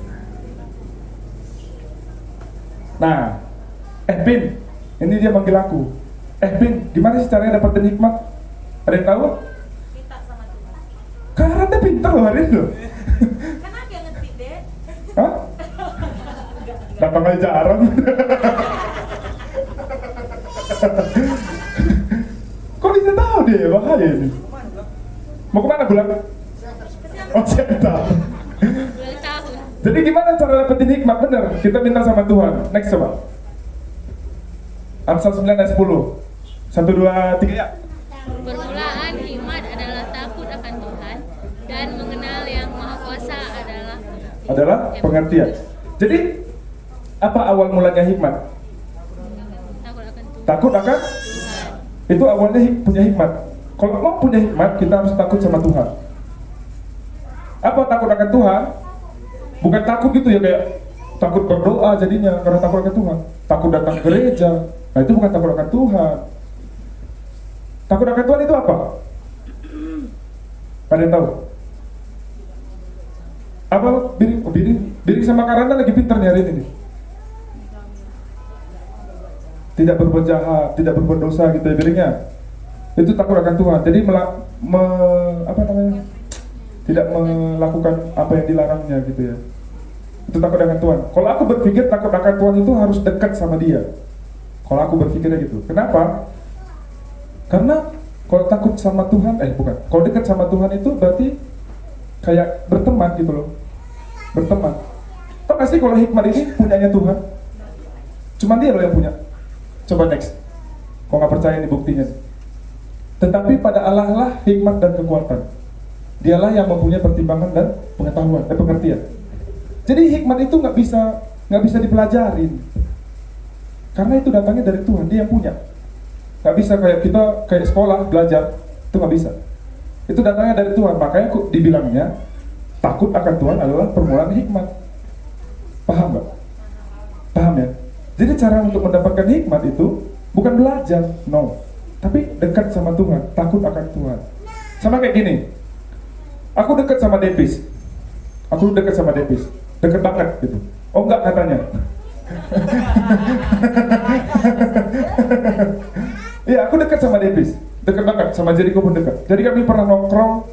Nah, Bin, ini dia manggil aku. Bin, gimana sih caranya dapetin hikmat? Ada yang tahu? Minta sama Tuhan. Karena dia pintar loh hari ini loh. Kan ada yang ngerti deh. Hah? Datang aja jarang. Kok bisa tahu dia? Bahaya ini. Mau kemana bulan? Oh, center. 2 tahun. Jadi gimana cara dapetin hikmat? Bener, kita minta sama Tuhan. Next coba. Amsal 9 ayat 10. 1, 2, 3 ya. Permulaan hikmat adalah takut akan Tuhan, dan mengenal yang Maha Kuasa Adalah pengertian. Jadi apa awal mulanya hikmat? takut akan Tuhan. Takut akan? Itu awalnya punya hikmat. Kalau mau punya hikmat, kita harus takut sama Tuhan. Apa takut akan Tuhan? Bukan takut gitu ya, kayak takut berdoa jadinya karena takut akan Tuhan. Takut datang ke gereja. Nah itu bukan takut akan Tuhan. Takut akan Tuhan itu apa? Ada yang tahu? Apa? Biring sama Karanda lagi pintar nih hari ini. Tidak berbuat jahat, tidak berbuat dosa gitu ya Biringnya. Itu takut akan Tuhan. Jadi tidak melakukan apa yang dilarangnya gitu ya. Itu takut akan Tuhan. Kalau aku berpikir takut akan Tuhan itu harus dekat sama Dia. Kalau aku berpikirnya gitu. Kenapa? Karena kalau takut sama Tuhan, kalau dekat sama Tuhan itu berarti kayak berteman gitu loh. Berteman. Tahu gak sih kalau hikmat ini punyanya Tuhan? Cuman Dia loh yang punya. Coba next. Kalau nggak percaya ini buktinya. Tetapi pada Allah lah hikmat dan kekuatan. Dialah yang mempunyai pertimbangan dan pengetahuan, pengertian. Jadi hikmat itu nggak bisa dipelajarin. Karena itu datangnya dari Tuhan, Dia yang punya. Nggak bisa kayak sekolah belajar, itu nggak bisa. Itu datangnya dari Tuhan. Makanya dibilangnya takut akan Tuhan adalah permulaan hikmat. Paham nggak? Paham ya? Jadi cara untuk mendapatkan hikmat itu bukan belajar, no. Tapi dekat sama Tuhan, takut akan Tuhan. Sama kayak gini. Aku dekat sama Depis. Dekat banget gitu. Oh enggak katanya. Iya, aku dekat sama Depis. Dekat banget, sama Jericho pun dekat. Jadi kami pernah nongkrong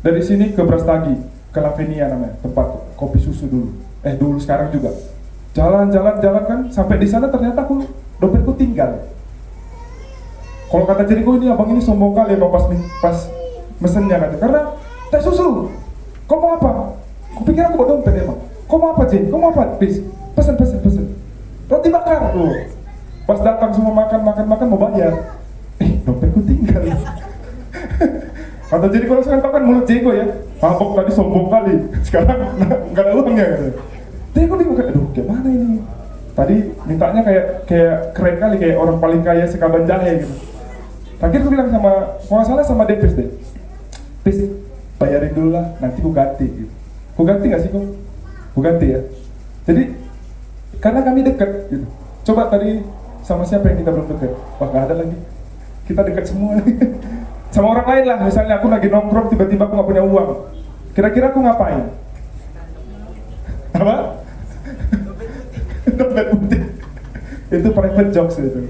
dari sini ke Brastagi, ke Lavenia namanya, tempat kopi susu dulu. Dulu sekarang juga. Jalan kan, sampai di sana ternyata dompetku tinggal. Kalau kata Jericho, ini abang ini sombong kali ya pas mesennya kata. Karena teh susu, kau mau apa? Kau pikir aku bawa dompet emang? Kau mau apa Jen? Kau mau apa? Please, pesen. Roti bakar tuh. Pas datang semua makan mau bayar. Dompetku tinggal. Kata Jericho, sekarang tau kan mulut Jericho ya. Mabok tadi sombong kali. Sekarang nggak ada uangnya. Jadi aku bingung, aduh gimana ini? Tadi mintanya kayak keren kali, kayak orang paling kaya sekaban jahe gitu. Akhirnya aku bilang kalau nggak salah sama Depis deh. Pis, bayarin dulu lah, nanti ku ganti gitu. Ku ganti nggak sih kok? Ku ganti ya. Jadi karena kami dekat gitu. Coba tadi sama siapa yang kita belum dekat? Wah nggak ada lagi. Kita dekat semua. Sama orang lain lah. Misalnya aku lagi nongkrong, tiba-tiba aku nggak punya uang. Kira-kira aku ngapain? Apa? Dompet putih. Itu private jokes itu.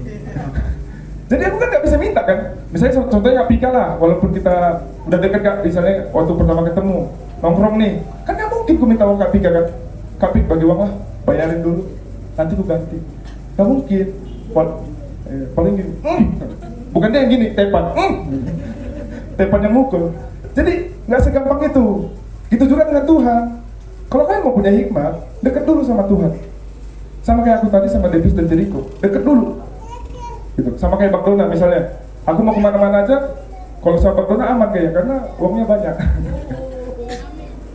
Jadi aku kan nggak bisa minta kan. Misalnya contohnya Kak Pika lah, walaupun kita udah dekat Kak, misalnya waktu pertama ketemu nongkrong nih, kan nggak mungkin aku minta uang Kak Pika kan. Kak Pik bagi uang lah, bayarin dulu, nanti aku ganti. Nggak mungkin. Paling gini, bukan dia yang gini, tepan, tepan yang mukul. Jadi nggak segampang itu. Gitu juga dengan Tuhan. Kalau kalian mau punya hikmat, dekat dulu sama Tuhan. Sama kayak aku tadi sama Davis dan Jericho, dekat dulu. Gitu. Sama kayak Bang Dona misalnya, aku mau kemana-mana aja, kalau sama Bang Dona aman kayaknya karena uangnya banyak.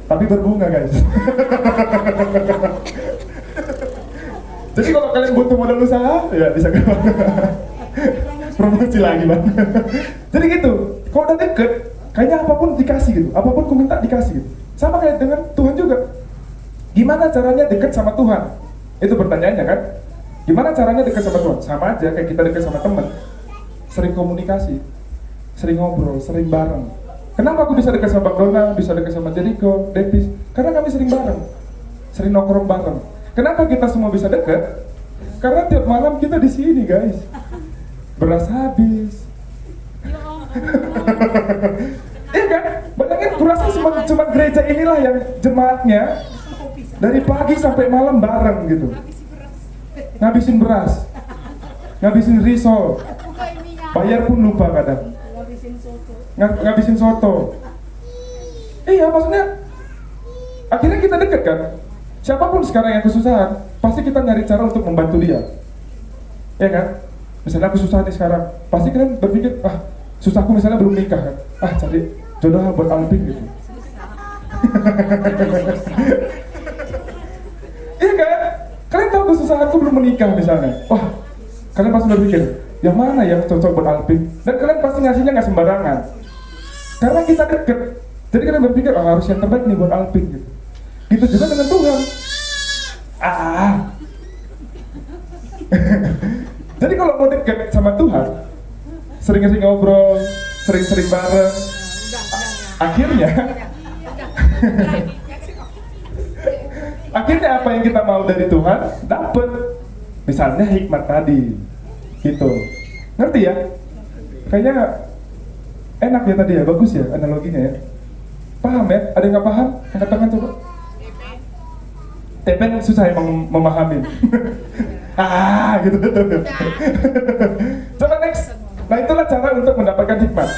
Tapi berbunga guys. Jadi kalau kalian butuh modal usaha, ya bisa ke promosi lagi Bang. Jadi gitu, kalau udah deket, kayaknya apapun dikasih gitu, apapun ku minta dikasih gitu. Sama kayak dengan Tuhan juga. Gimana caranya dekat sama Tuhan? Itu pertanyaannya kan? Gimana caranya dekat sama Tuhan? Sama aja kayak kita dekat sama teman. Sering komunikasi, sering ngobrol, sering bareng. Kenapa aku bisa dekat sama Bang Dona, bisa dekat sama Jericho, Depis? Karena kami sering bareng, sering nongkrong bareng. Kenapa kita semua bisa dekat? Karena tiap malam kita di sini guys. Beras habis. Iya kan? Bayangin, kurasa cuma gereja inilah yang jemaatnya dari pagi sampai malam bareng gitu. Ngabisin beras, ngabisin risol, bayar pun lupa kadang. Ngabisin soto. Iya, maksudnya akhirnya kita dekat kan. Siapapun sekarang yang kesusahan, pasti kita nyari cara untuk membantu dia. Ya kan? Misalnya aku susah nih sekarang, pasti kalian berpikir, susahku misalnya belum nikah kan? Cari jodoh buat Alvin gitu. Iya kan? Kalian tahu kesusahanku belum menikah misalnya. Kalian pasti berpikir, yang mana yang cocok buat Alvin? Dan kalian pasti ngasihnya nggak sembarangan. Karena kita deket. Jadi kalian berpikir, harus yang terbaik nih buat Alvin gitu. Gitu juga dengan Tuhan. Jadi kalau mau deket sama Tuhan, sering-sering ngobrol, sering-sering bareng, akhirnya apa yang kita mau dari Tuhan dapet. Misalnya hikmat tadi, gitu. Ngerti ya? Kayaknya enak ya tadi ya, bagus ya analoginya ya. Paham ya? Ada yang nggak paham? Angkat tangan coba. Tepen susah emang memahami. Gitu. Coba next. Nah itulah cara untuk mendapatkan hikmat.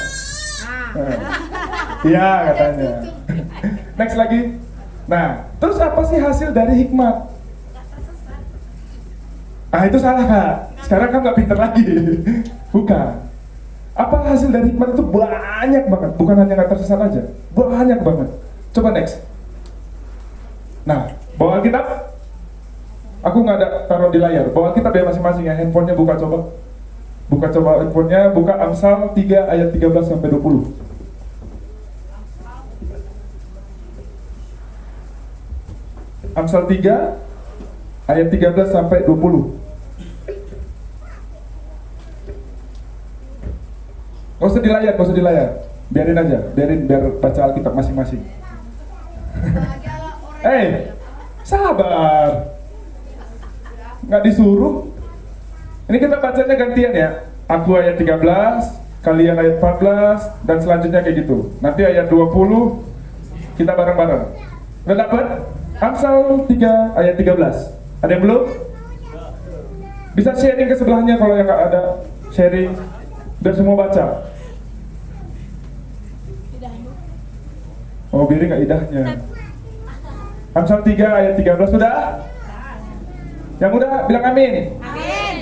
Iya katanya. Next lagi. Nah, terus apa sih hasil dari hikmat? Itu salah kak. Sekarang kamu nggak pinter lagi. Bukan. Apa hasil dari hikmat itu banyak banget. Bukan hanya nggak tersesat aja. Banyak banget. Coba next. Nah, bawa Alkitab. Aku nggak ada taruh di layar. Bawa Alkitab ya masing-masing ya. Handphonenya buka coba. Buka coba handphonenya. Buka Amsal 3 ayat 13 sampai 20. Amsal 3 ayat 13 sampai 20. Gak usah di layar, biarin aja, biar baca Alkitab masing-masing. Sabar, nggak disuruh. Ini kita bacanya gantian ya. Aku ayat 13, kalian ayat 14, dan selanjutnya kayak gitu. Nanti ayat 20 kita bareng-bareng. Udah dapat? Amsal 3 ayat 13. Ada yang belum? Bisa sharing ke sebelahnya kalau yang nggak ada. Sharing dan semua baca. Biarin nggak idahnya. Amsal 3 ayat 13 sudah? Yang udah bilang amin. Amin.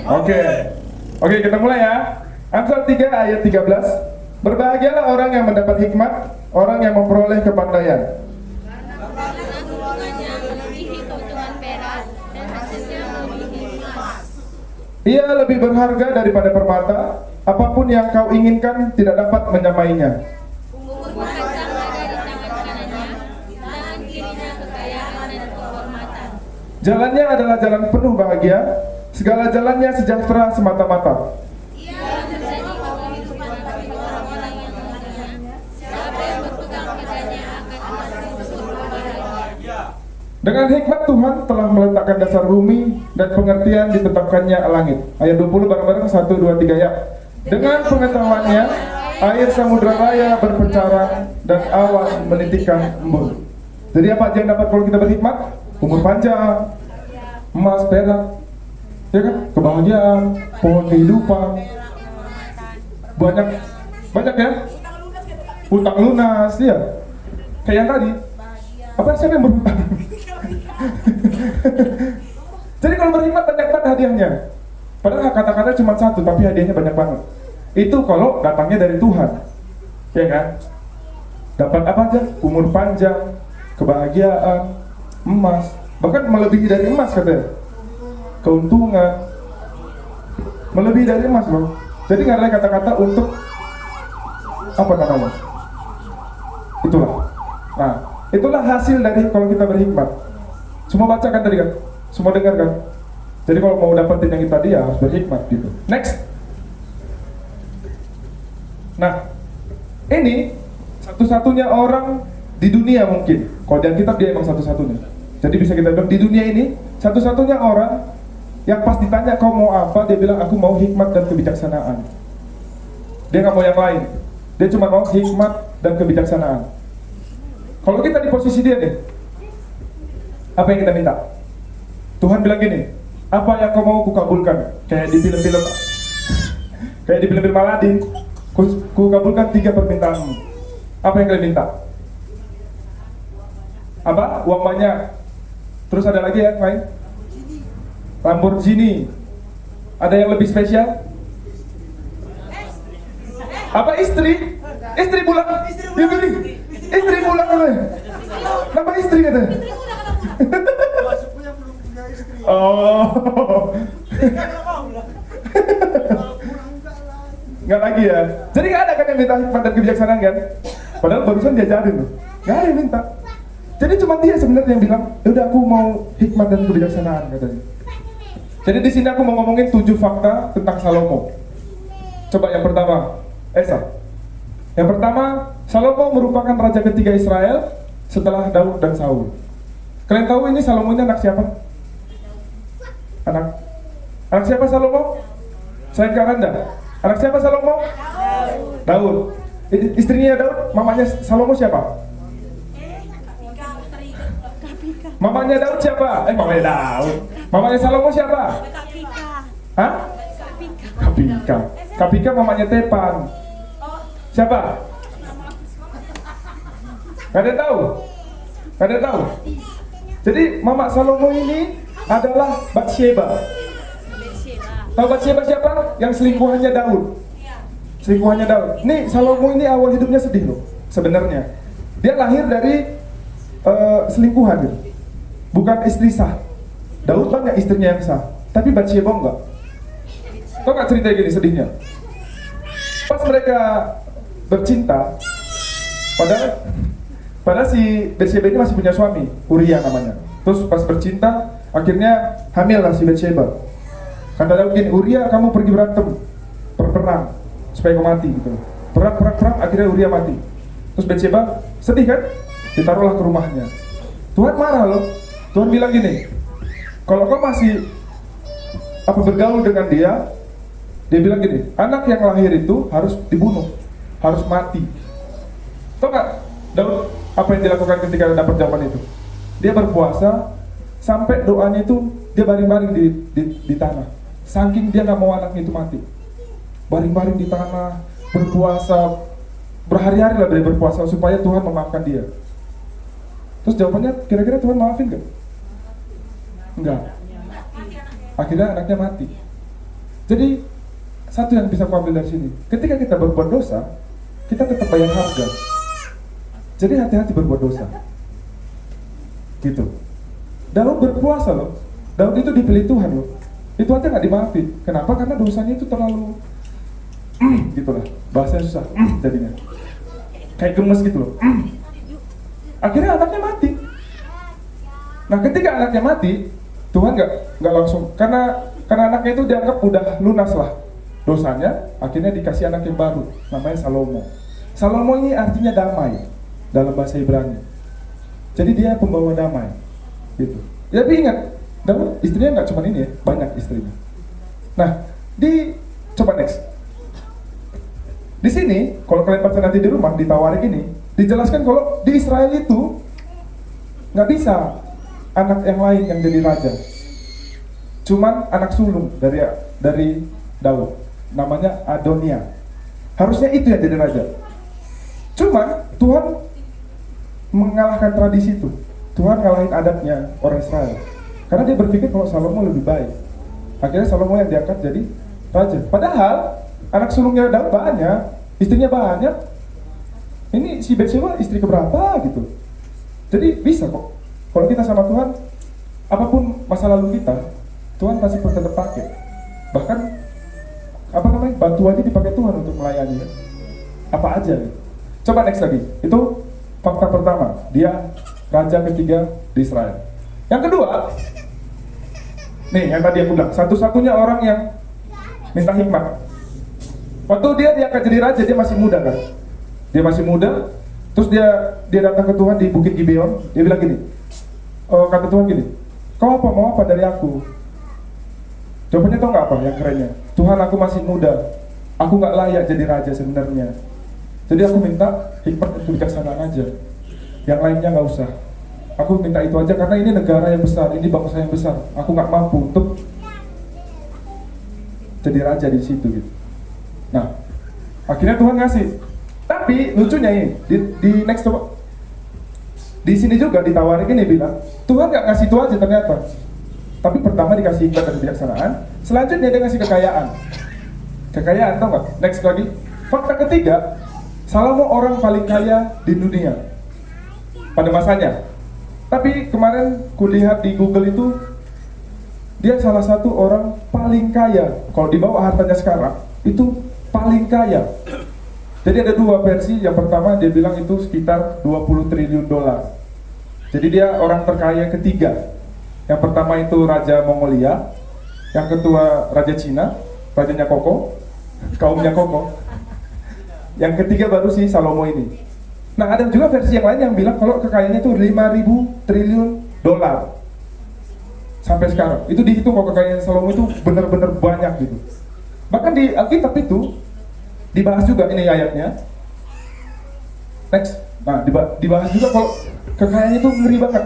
Oke, kita mulai ya. Amsal 3 ayat 13. Berbahagialah orang yang mendapat hikmat, orang yang memperoleh kepandaian. Karena keuntungannya melebihi keuntungan perak dan hasilnya melebihi emas. Ia lebih berharga daripada permata. Apapun yang kau inginkan tidak dapat menyamainya. Umur panjang ada di tangan kanannya, tangan kirinya kekayaan dan kehormatan. Jalannya adalah jalan penuh bahagia, segala jalannya sejahtera semata-mata. Ia menjadi kehidupan bagi orang-orang yang mengenalnya. Siapa yang berpegang padanya akan pasti berbahagia. Dengan hikmat Tuhan telah meletakkan dasar bumi dan pengertian ditetapkannya langit. Ayat 20 bareng-bareng 1, 2, 3 ya. Dengan pengetahuannya air samudra raya berpencaran dan awan menitikkan embun. Jadi apa aja yang dapat kalau kita berhikmat? Umur panjang, emas, perak, ya kan? Kebahagiaan, pohon kehidupan, banyak ya. Utang lunas, ya. Kayak yang tadi. Apa siapa yang berhutang? Jadi kalau berhikmat banyak banget hadiahnya. Padahal kata-kata cuma satu, tapi hadiahnya banyak banget. Itu kalau datangnya dari Tuhan, ya kan? Dapat apa aja? Umur panjang, kebahagiaan, emas, bahkan melebihi dari emas katanya. Keuntungan, melebihi dari emas loh. Jadi nggak ada kata-kata untuk apa namanya? Itulah hasil dari kalau kita berhikmat. Semua baca kan tadi kan? Semua dengar kan? Jadi kalau mau dapetin yang tadi ya harus berhikmat gitu. Next. Nah, ini satu-satunya orang di dunia mungkin. Kalau di Alkitab dia emang satu-satunya. Jadi bisa kita bilang di dunia ini satu-satunya orang yang pas ditanya kau mau apa, dia bilang aku mau hikmat dan kebijaksanaan. Dia nggak mau yang lain. Dia cuma mau hikmat dan kebijaksanaan. Kalau kita di posisi dia nih, apa yang kita minta? Tuhan bilang gini, apa yang kau mau kukabulkan? Kayak di film-film Aladin, kukabulkan 3 permintaanmu. Apa yang kalian minta? Apa? Uang banyak. Terus ada lagi yang lain? Lamborghini. Ada yang lebih spesial? Apa istri? Istri pulang. Dia bilang, istri pulang katanya. Kenapa istri katanya? Masuknya belum punya istri. Oh. Kalau pulang enggak lah. Nggak lagi ya. Jadi nggak ada kan yang minta hikmat dan kebijaksanaan kan? Padahal barusan diajarin loh. Nggak ada yang minta. Jadi cuma dia sebenarnya yang bilang, udah aku mau hikmat dan kebijaksanaan katanya. Jadi di sini aku mau ngomongin 7 fakta tentang Salomo. Coba yang pertama, Esa. Yang pertama, Salomo merupakan raja ketiga Israel setelah Daud dan Saul. Kalian tahu ini Salomo ini anak siapa? Anak siapa Salomo? Saya Karanda. Anak siapa Salomo? Daud. Istrinya Daud, mamanya Salomo siapa? Mamanya Daud siapa? Mamanya Daud. Mamanya Salomo siapa? Hah? Kapika. Kapika mamanya Tepan. Siapa? Gak ada yang tahu? Gak ada yang tahu? Jadi mama Salomo ini adalah Batsheba. Tahu Batsheba siapa? Yang selingkuhannya Daud. Selingkuhannya Daud. Nih Salomo ini awal hidupnya sedih loh sebenarnya. Dia lahir dari selingkuhan gitu. Bukan istri sah. Daud banyak istrinya yang sah, tapi Batsheba enggak. Tahu nggak ceritanya gini sedihnya? Pas mereka bercinta, padahal si Batsheba ini masih punya suami, Uria namanya. Terus pas bercinta, akhirnya hamil lah si Batsheba. Kata Daud gini, Uria kamu pergi berantem, berperang supaya kau mati gitu. Perang, akhirnya Uria mati. Terus Batsheba sedih kan? Ditaruhlah ke rumahnya. Tuhan marah loh. Tuhan bilang gini, kalau kau masih bergaul dengan dia bilang gini, anak yang lahir itu harus dibunuh, harus mati. Tahu nggak Daud apa yang dilakukan ketika dapat jawaban itu? Dia berpuasa sampai doanya itu dia baring-baring di tanah. Saking dia nggak mau anaknya itu mati, baring-baring di tanah, berpuasa berhari-hari lah dia berpuasa supaya Tuhan memaafkan dia. Terus jawabannya kira-kira Tuhan maafin gak? Enggak. Akhirnya anaknya mati. Jadi satu yang bisa aku ambil dari sini, ketika kita berbuat dosa, kita tetap bayar harga. Jadi hati-hati berbuat dosa. Gitu. Daud berpuasa loh. Daud itu dipilih Tuhan loh. Itu aja nggak dimaafin. Kenapa? Karena dosanya itu terlalu gitulah. Bahasanya susah. Jadinya kayak gemes gitu loh. Akhirnya anaknya mati. Nah ketika anaknya mati, Tuhan nggak langsung karena anaknya itu dianggap udah lunas lah dosanya, akhirnya dikasih anak yang baru namanya Salomo. Salomo ini artinya damai dalam bahasa Ibrani. Jadi dia pembawa damai gitu. Tapi ingat, Daud istrinya nggak cuma ini ya, banyak istrinya. Nah, coba next. Di sini, kalau kalian baca nanti di rumah di Tawarik ini, dijelaskan kalau di Israel itu nggak bisa anak yang lain yang jadi raja. Cuman anak sulung dari Daud, namanya Adonia. Harusnya itu yang jadi raja. Cuman Tuhan mengalahkan tradisi itu. Tuhan ngalahin adatnya orang Israel. Karena dia berpikir kalau Salomo lebih baik. Akhirnya Salomo yang diangkat jadi raja. Padahal anak sulungnya Daud banyak, istrinya banyak. Ini si Batsheba istri keberapa gitu. Jadi bisa kok. Kalau kita sama Tuhan, apapun masa lalu kita, Tuhan pasti tetap pakai. Bahkan batu aja dipakai Tuhan untuk melayani. Apa aja gitu. Coba next lagi. Itu fakta pertama. Dia raja ketiga di Israel. Yang kedua, nih yang tadi aku bilang, satu-satunya orang yang minta hikmat. Waktu dia akan jadi raja, dia masih muda kan. Dia masih muda. Terus dia datang ke Tuhan di Bukit Gibeon. Dia bilang gini, kata Tuhan gini, kau mau apa dari aku? Jawabannya tau gak apa yang kerennya? Tuhan, aku masih muda, aku gak layak jadi raja sebenarnya. Jadi aku minta hikmat dan kebijaksanaan aja. Yang lainnya gak usah. Aku minta itu aja karena ini negara yang besar, ini bangsa yang besar. Aku gak mampu untuk jadi raja di situ gitu. Nah, akhirnya Tuhan ngasih. Tapi lucunya ini di next coba. Di sini juga ditawarin ini bilang, Tuhan nggak kasih itu aja ternyata. Tapi pertama dikasih hikmat dan kebijaksanaan, selanjutnya dia ngasih kekayaan. Kekayaan, tau nggak? Next lagi. Fakta ketiga, Salomo orang paling kaya di dunia pada masanya. Tapi kemarin kulihat di Google itu, dia salah satu orang paling kaya. Kalau dibawa hartanya sekarang, itu paling kaya. Jadi ada dua versi. Yang pertama dia bilang itu sekitar 20 triliun dolar. Jadi dia orang terkaya ketiga. Yang pertama itu Raja Mongolia, yang kedua Raja Cina, rajanya Koko, kaumnya Koko. Yang ketiga baru si Salomo ini. Nah ada juga versi yang lain yang bilang kalau kekayaannya itu 5.000 triliun dolar sampai sekarang. Itu dihitung kalau kekayaan Salomo itu benar-benar banyak gitu. Bahkan di Alkitab itu dibahas juga ini ayatnya. Next. Nah dibahas juga kalau kekayaannya itu ngeri banget.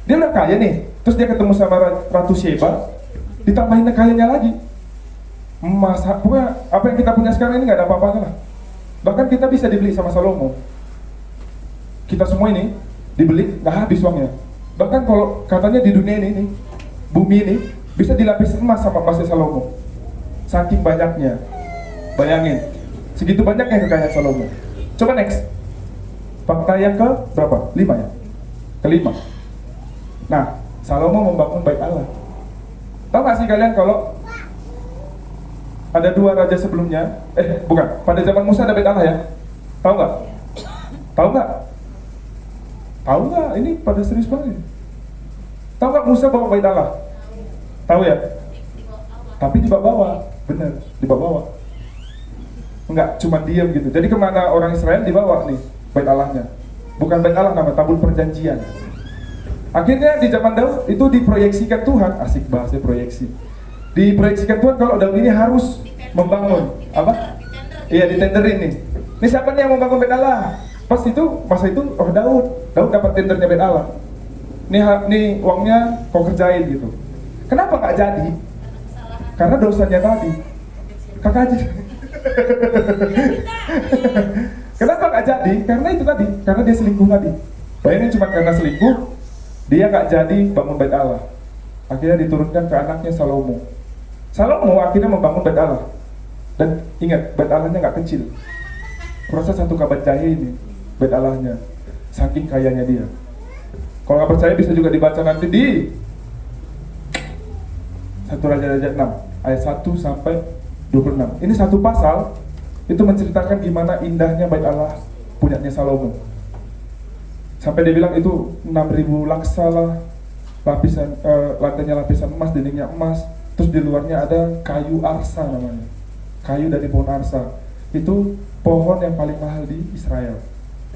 Dia udah kaya nih, terus dia ketemu sama Ratu Sheba, ditambahin kekayaannya lagi. Emas, pokoknya apa yang kita punya sekarang ini nggak ada apa-apanya lah. Bahkan kita bisa dibeli sama Salomo. Kita semua ini dibeli, nggak habis uangnya. Bahkan kalau katanya di dunia ini nih, bumi ini bisa dilapis emas sama emasnya Salomo. Saking banyaknya. Bayangin, segitu banyaknya kekayaan Salomo. Coba next. Fakta yang ke berapa? 5 ya? Kelima. Nah, Salomo membangun bait Allah. Tahu gak sih kalian kalau ada dua raja sebelumnya, bukan, pada zaman Musa ada bait Allah ya? Tahu nggak? Tahu nggak? Tahu nggak? Ini pada serius banget. Tahu nggak Musa bawa bait Allah? Tahu ya? Tapi dibawa, bener, dibawa. Enggak, cuma diam gitu. Jadi kemana orang Israel dibawa nih bait Allahnya? Bukan bait Allah, nama tabut perjanjian. Akhirnya di zaman Daud itu diproyeksikan Tuhan, asik bahasa proyeksi. Diproyeksikan Tuhan kalau Daud ini harus membangun apa? Iya, ditenderin nih. Ini siapa nih yang membangun bait Allah? Pas itu masa itu Daud dapat tendernya bait Allah. Nih uangnya kau kerjain gitu. Kenapa nggak jadi? Karena dosanya tadi. Kakak aja. Kenapa nggak jadi? Karena itu tadi, karena dia selingkuh tadi. Bayangin cuma karena selingkuh, dia nggak jadi bangun bait Allah. Akhirnya diturunkan ke anaknya Salomo. Salomo akhirnya membangun bait Allah. Dan ingat, bait Allahnya nggak kecil. Proses 1 kabat cahaya ini, bait Allahnya, saking kayanya dia. Kalau nggak percaya bisa juga dibaca nanti di 1 Raja-Raja 6 ayat 1 sampai 26. Ini satu pasal itu menceritakan gimana indahnya bait Allah punyanya Salomo. Sampai dia bilang itu 6.000 laksa lah, lapisan lantainya lapisan emas, dindingnya emas, terus di luarnya ada kayu arsa namanya, kayu dari pohon arsa. Itu pohon yang paling mahal di Israel.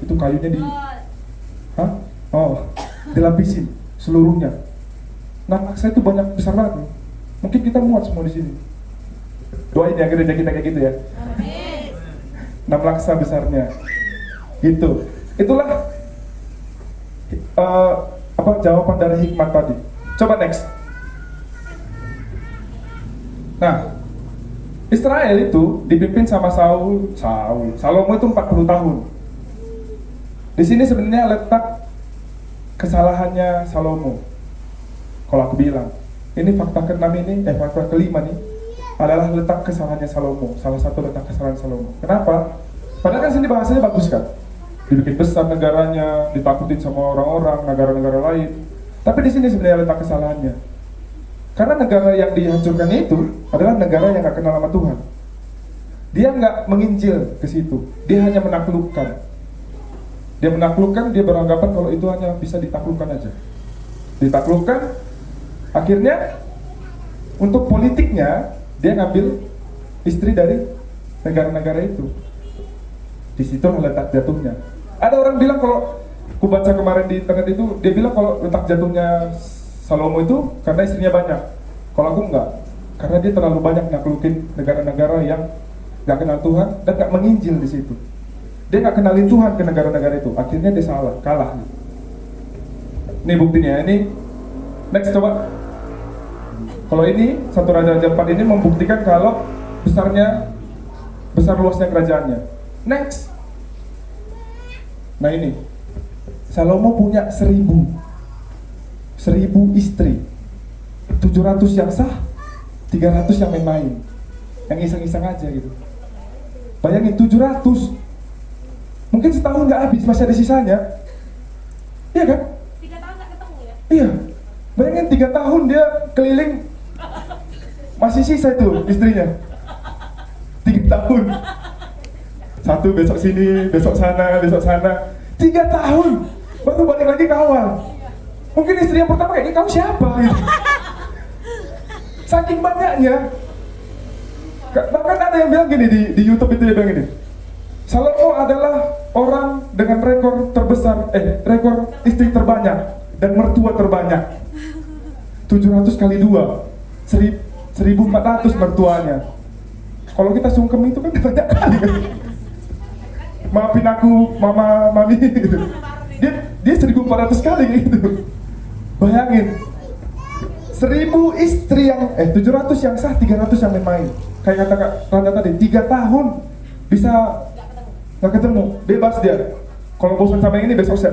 Itu kayunya dilapisin seluruhnya. Nah, laksa itu banyak, besar banget. Mungkin kita muat semua di sini. Doain ya gereja kita kayak gitu ya. Amin. 6 laksa besarnya. Gitu. Itulah jawaban dari hikmat tadi. Coba next. Nah, Israel itu dipimpin sama Salomo itu 40 tahun. Di sini sebenarnya letak kesalahannya Salomo. Kalau aku bilang, ini fakta ke-6 ini, fakta ke-5 nih adalah letak kesalahannya Salomo. Salah satu letak kesalahan Salomo. Kenapa? Padahal kan sini bahasanya bagus kan? Dibikin besar negaranya, ditakutin sama orang-orang, negara-negara lain. Tapi di sini sebenarnya letak kesalahannya. Karena negara yang dihancurkan itu adalah negara yang nggak kenal sama Tuhan. Dia nggak menginjil ke situ. Dia hanya menaklukkan. Dia menaklukkan, dia beranggapan kalau itu hanya bisa ditaklukkan aja. Ditaklukkan, akhirnya untuk politiknya dia ngambil istri dari negara-negara itu. Di situ letak jatuhnya. Ada orang bilang, kalau aku baca kemarin di internet itu, dia bilang kalau letak jatuhnya Salomo itu karena istrinya banyak. Kalau aku enggak, karena dia terlalu banyak naklukin negara-negara yang nggak kenal Tuhan dan nggak menginjil di situ. Dia nggak kenalin Tuhan ke negara-negara itu. Akhirnya dia kalah. Ini buktinya. Ini next coba. Kalau ini 1 Raja-Raja 4 ini membuktikan kalau besar luasnya kerajaannya. Next. Nah ini Salomo punya 1000 istri, 700 yang sah, 300 yang main-main, yang iseng-iseng aja gitu. Bayangin 700, mungkin setahun nggak habis, masih ada sisanya. Iya kan? 3 tahun nggak ketemu ya? Iya, bayangin 3 tahun dia keliling, masih sisa itu istrinya. 3 tahun, satu besok sini, besok sana, 3 tahun, baru balik lagi ke awal. Mungkin istri yang pertama kayak, kamu siapa? Gitu. Saking banyaknya. Bahkan ada yang bilang gini di YouTube itu, dia bilang gini, Salomo adalah orang dengan rekor terbesar, rekor istri terbanyak dan mertua terbanyak. 700 kali 2, 1400 mertuanya. Kalau kita sungkem itu kan banyak kali kan. Maafin aku, mama, mami gitu. Dia 1400 kali gitu. Bayangin, 1000 istri yang 700 yang sah, 300 yang main-main. Kayak kata Kak Randa tadi, 3 tahun bisa nggak ketemu, bebas dia. Kalau bosan sama yang ini besok gitu.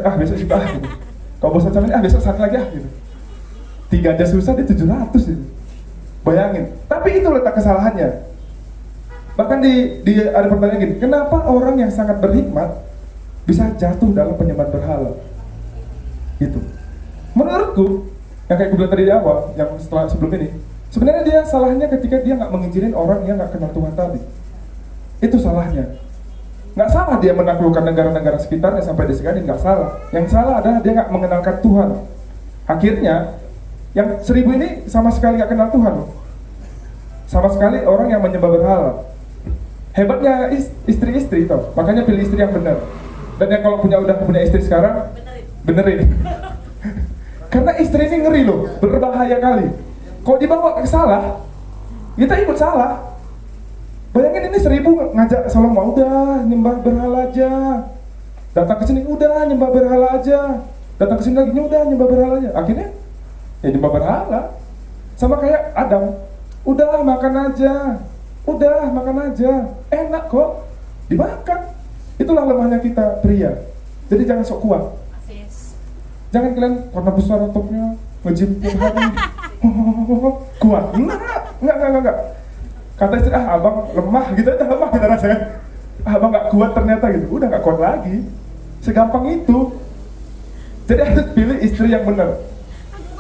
Kalau bosan sama ini besok satu lagi gitu. 3 aja susah, dia 700 gitu. Bayangin. Tapi itu letak kesalahannya. Bahkan di ada pertanyaan gini, kenapa orang yang sangat berhikmat bisa jatuh dalam penyembahan berhala? Gitu. Menurutku, yang kayak gue bilang tadi di awal, yang sebelum ini, sebenarnya dia salahnya ketika dia nggak mengizinin orang yang nggak kenal Tuhan tadi. Itu salahnya. Nggak salah dia menaklukkan negara-negara sekitarnya sampai disegani, nggak salah. Yang salah adalah dia nggak mengenalkan Tuhan. Akhirnya, yang 1000 ini sama sekali nggak kenal Tuhan. Sama sekali orang yang menyembah berhala. Hebatnya istri-istri itu, makanya pilih istri yang benar. Dan yang kalau udah punya istri sekarang, benerin. Karena istri ini ngeri loh, berbahaya kali. Kalau dibawa ke salah, kita ikut salah. Bayangin ini 1000 ngajak Salomo, udah nyembah berhala aja. Datang ke sini, udah nyembah berhala aja. Datang ke sini lagi, udah nyembah berhala aja. Akhirnya, ya nyembah berhala. Sama kayak Adam, udah makan aja. Udah makan aja, enak kok, dimakan. Itulah lemahnya kita pria. Jadi jangan sok kuat. Jangan kalian karena besar ototnya nge-gym tiap hari kuat. Enggak. Kata istri, abang lemah gitu aja, lemah kita rasanya. Abang nggak kuat ternyata gitu, udah nggak kuat lagi. Segampang itu. Jadi harus pilih istri yang benar.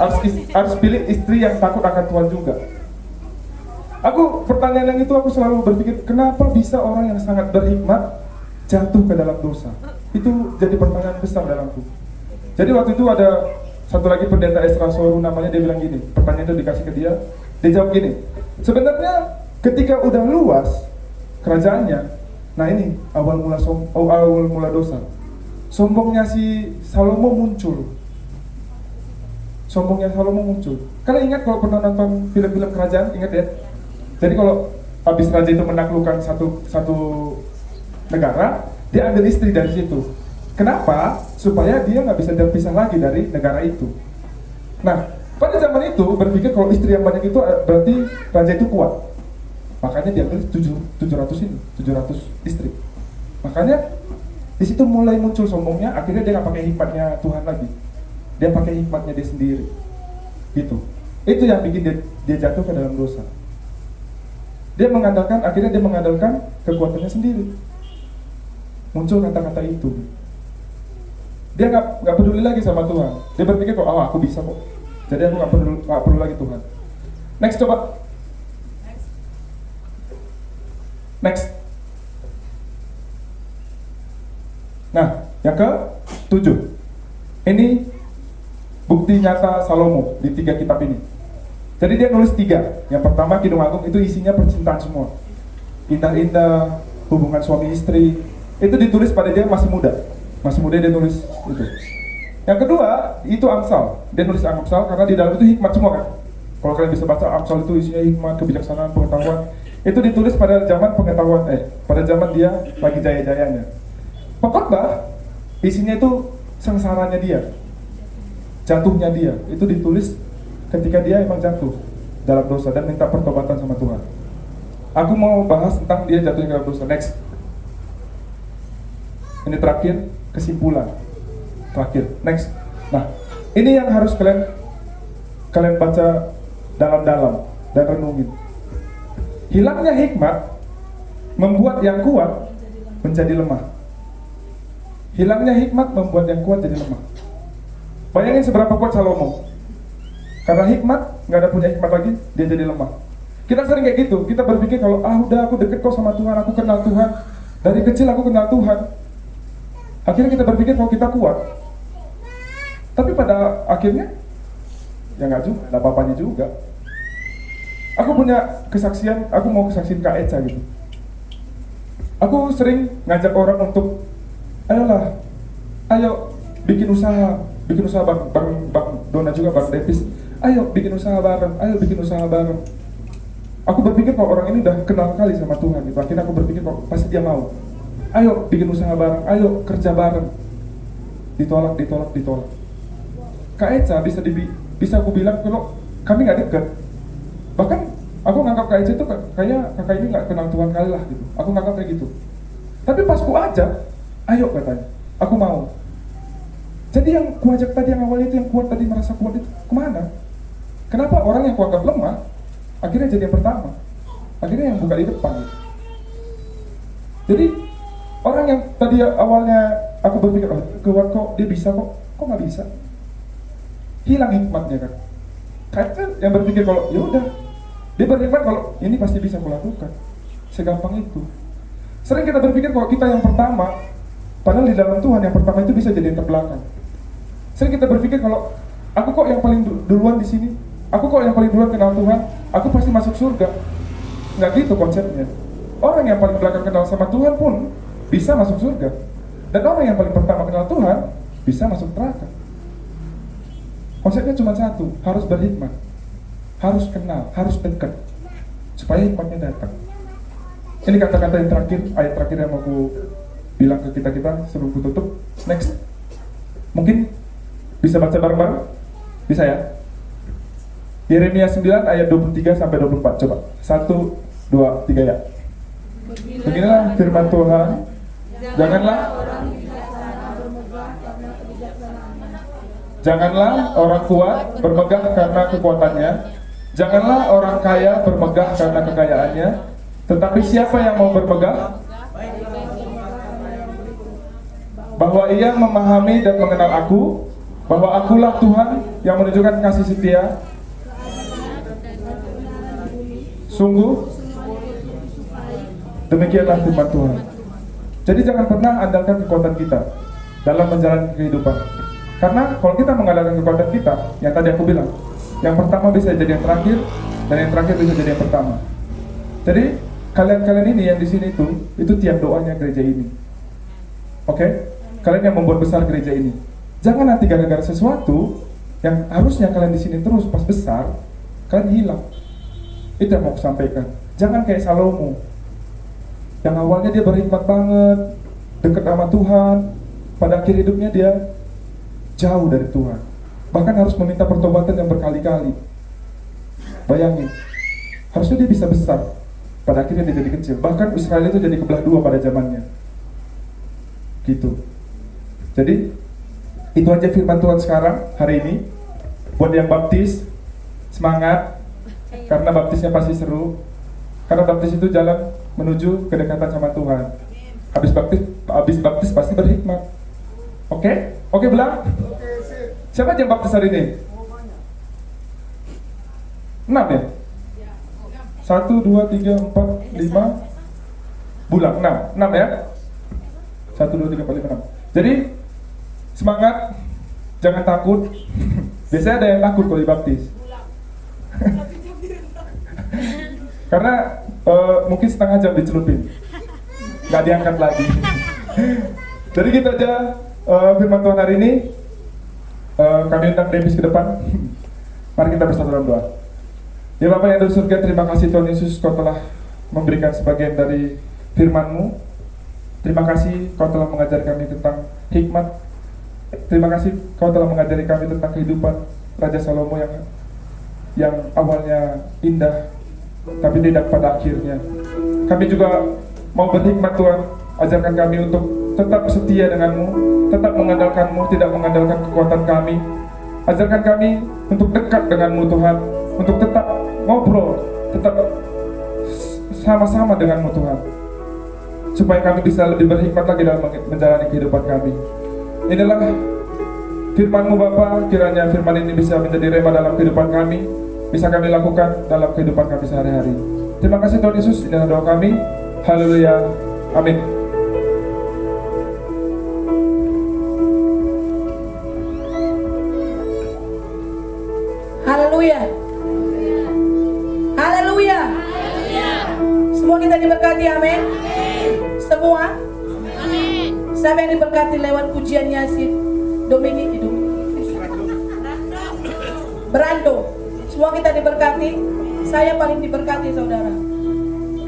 Harus pilih istri yang takut akan Tuhan juga. Aku pertanyaan yang itu aku selalu berpikir, kenapa bisa orang yang sangat berhikmat jatuh ke dalam dosa? Itu jadi pertanyaan besar dalamku. Jadi waktu itu ada satu lagi pendeta Esra Soru namanya, dia bilang gini, pertanyaan itu dikasih ke dia jawab gini, sebenarnya ketika udah luas kerajaannya, nah ini awal mula dosa. Sombongnya si Salomo muncul. Kalian ingat kalau pernah nonton film-film kerajaan, ingat ya? Jadi kalau habis raja itu menaklukkan satu negara, dia ambil istri dari situ. Kenapa? Supaya dia nggak bisa terpisah lagi dari negara itu. Nah, pada zaman itu berpikir kalau istri yang banyak itu berarti raja itu kuat. Makanya dia ambil 700 istri. Makanya di situ mulai muncul sombongnya. Akhirnya dia nggak pakai hikmatnya Tuhan lagi. Dia pakai hikmatnya dia sendiri. Gitu. Itu yang bikin dia jatuh ke dalam dosa. Akhirnya dia mengandalkan kekuatannya sendiri. Muncul kata-kata itu. Dia nggak peduli lagi sama Tuhan. Dia berpikir kok, aku bisa kok. Jadi aku nggak perlu lagi Tuhan. Next coba. Next. Nah, yang ke-7. Ini bukti nyata Salomo di 3 kitab ini. Jadi dia nulis 3. Yang pertama Kidung Agung, itu isinya percintaan semua. Indah-indah, hubungan suami istri. Itu ditulis pada dia masih muda. Masih muda dia nulis itu. Yang kedua, itu Amsal. Dia nulis Amsal karena di dalam itu hikmat semua kan. Kalau kalian bisa baca Amsal itu isinya hikmat, kebijaksanaan, pengetahuan. Itu ditulis pada zaman pengetahuan, pada zaman dia lagi jaya-jayanya. Pengkhotbah isinya itu sengsaranya dia. Jatuhnya dia. Itu ditulis ketika dia emang jatuh dalam dosa dan minta pertobatan sama Tuhan. Aku mau bahas tentang dia jatuh dalam dosa. Next. Ini terakhir, kesimpulan. terakhir. Next. Nah, ini yang harus kalian baca dalam-dalam dan renungin. Hilangnya hikmat membuat yang kuat menjadi lemah. Hilangnya hikmat membuat yang kuat jadi lemah. Bayangin seberapa kuat Salomo. Karena hikmat, nggak ada punya hikmat lagi, dia jadi lemah. Kita sering kayak gitu, kita berpikir kalau udah aku deket kok sama Tuhan, aku kenal Tuhan. Dari kecil aku kenal Tuhan. Akhirnya kita berpikir kalau kita kuat. Tapi pada akhirnya, ya nggak juga, nggak apa-apanya juga. Aku punya kesaksian, aku mau kesaksian Kak Eca gitu. Aku sering ngajak orang untuk, ayo bikin usaha Bang Dona juga, Bang Davis. Ayo bikin usaha bareng. Aku berpikir kalau orang ini udah kenal kali sama Tuhan gitu. Akhirnya aku berpikir kalau pasti dia mau. Ayo bikin usaha bareng, ayo kerja bareng. Ditolak. Kak Eca bisa aku bilang kalau kami nggak deket. Bahkan aku nganggap Kak Eca itu kayak kakak ini nggak kenal Tuhan kali lah gitu. Aku nganggap kayak gitu. Tapi pas ku ajak, ayo katanya, aku mau. Jadi yang ku ajak tadi yang awalnya itu, yang kuat tadi merasa kuat itu kemana? Kenapa orang yang ku anggap lemah akhirnya jadi yang pertama? Akhirnya yang buka di depan gitu. Jadi orang yang tadi awalnya aku berpikir, kuat kok, dia bisa kok nggak bisa? Hilang hikmatnya kan? Kayaknya yang berpikir kalau ya udah, dia berhikmat kalau ini pasti bisa aku lakukan, segampang itu. Sering kita berpikir kalau kita yang pertama, padahal di dalam Tuhan yang pertama itu bisa jadi yang terbelakang. Sering kita berpikir kalau aku kok yang paling duluan di sini, aku kok yang paling duluan kenal Tuhan, aku pasti masuk surga. Nggak gitu konsepnya. Orang yang paling belakang kenal sama Tuhan pun bisa masuk surga. Dan orang yang paling pertama kenal Tuhan bisa masuk neraka. Konsepnya cuma satu, harus berhikmat, harus kenal, harus dekat, supaya hikmatnya datang. Ini kata-kata yang terakhir, ayat terakhir yang mau aku bilang ke kita sebelum aku tutup. Next, mungkin bisa baca bareng-bareng? Bisa ya? Yeremia 9 ayat 23 sampai 24. Coba. 1, 2, 3 ya. Beginilah firman Tuhan. Janganlah orang kuat bermegah karena kekuatannya. Janganlah orang kaya bermegah karena kekayaannya. Tetapi siapa yang mau bermegah, bahwa ia memahami dan mengenal aku, bahwa akulah Tuhan yang menunjukkan kasih setia. Sungguh demikianlah firman Tuhan. Jadi jangan pernah andalkan kekuatan kita dalam menjalani kehidupan. Karena kalau kita mengandalkan kekuatan kita, yang tadi aku bilang, yang pertama bisa jadi yang terakhir, dan yang terakhir bisa jadi yang pertama. Jadi kalian ini yang di sini itu tiap doanya gereja ini. Oke? Kalian yang membuat besar gereja ini. Jangan nanti gara-gara sesuatu yang harusnya kalian di sini terus pas besar, kalian hilang. Itu yang mau aku sampaikan. Jangan kayak Salomo, yang awalnya dia berhikmat banget, dekat sama Tuhan, pada akhir hidupnya dia jauh dari Tuhan. Bahkan harus meminta pertobatan yang berkali-kali. Bayangin, harusnya dia bisa besar, pada akhirnya dia jadi kecil. Bahkan Israel itu jadi kebelah dua pada zamannya. Gitu. Jadi itu aja firman Tuhan sekarang hari ini. Buat yang baptis, semangat, karena baptisnya pasti seru. Karena baptis itu jalan menuju kedekatan sama Tuhan. Habis baptis pasti berhikmat. Oke? Oke, Belang? Siapa yang baptis hari ini? 6 ya? 1, 2, 3, 4, 5 Bulan, 6 ya? 1, 2, 3, 4, 5, 6. Jadi semangat, jangan takut. Biasanya ada yang takut kalau dibaptis. Karena mungkin setengah jam dicelupin, nggak diangkat lagi. Jadi gitu aja firman Tuhan hari ini. Kami undang Davis ke depan. Mari kita bersatu dalam doa. Ya Bapa yang ada di surga, terima kasih Tuhan Yesus, Kau telah memberikan sebagian dari firman-Mu. Terima kasih Kau telah mengajar kami tentang hikmat. Terima kasih Kau telah mengajari kami tentang kehidupan Raja Salomo yang awalnya indah, tapi tidak pada akhirnya. Kami juga mau berhikmat Tuhan, ajarkan kami untuk tetap setia denganmu, tetap mengandalkanmu, tidak mengandalkan kekuatan kami. Ajarkan kami untuk dekat denganmu Tuhan, untuk tetap ngobrol, tetap sama-sama denganmu Tuhan, supaya kami bisa lebih berhikmat lagi dalam menjalani kehidupan kami. Inilah firman-Mu Bapa, kiranya firman ini bisa menjadi rema dalam kehidupan kami, bisa kami lakukan dalam kehidupan kami sehari-hari. Terima kasih Tuhan Yesus, inilah doa kami. Haleluya, amin. Haleluya. Haleluya. Semua kita diberkati, amin. Semua. Siapa yang diberkati lewat pujiannya si Dominic Brando. Semua kita diberkati. Saya paling diberkati, saudara.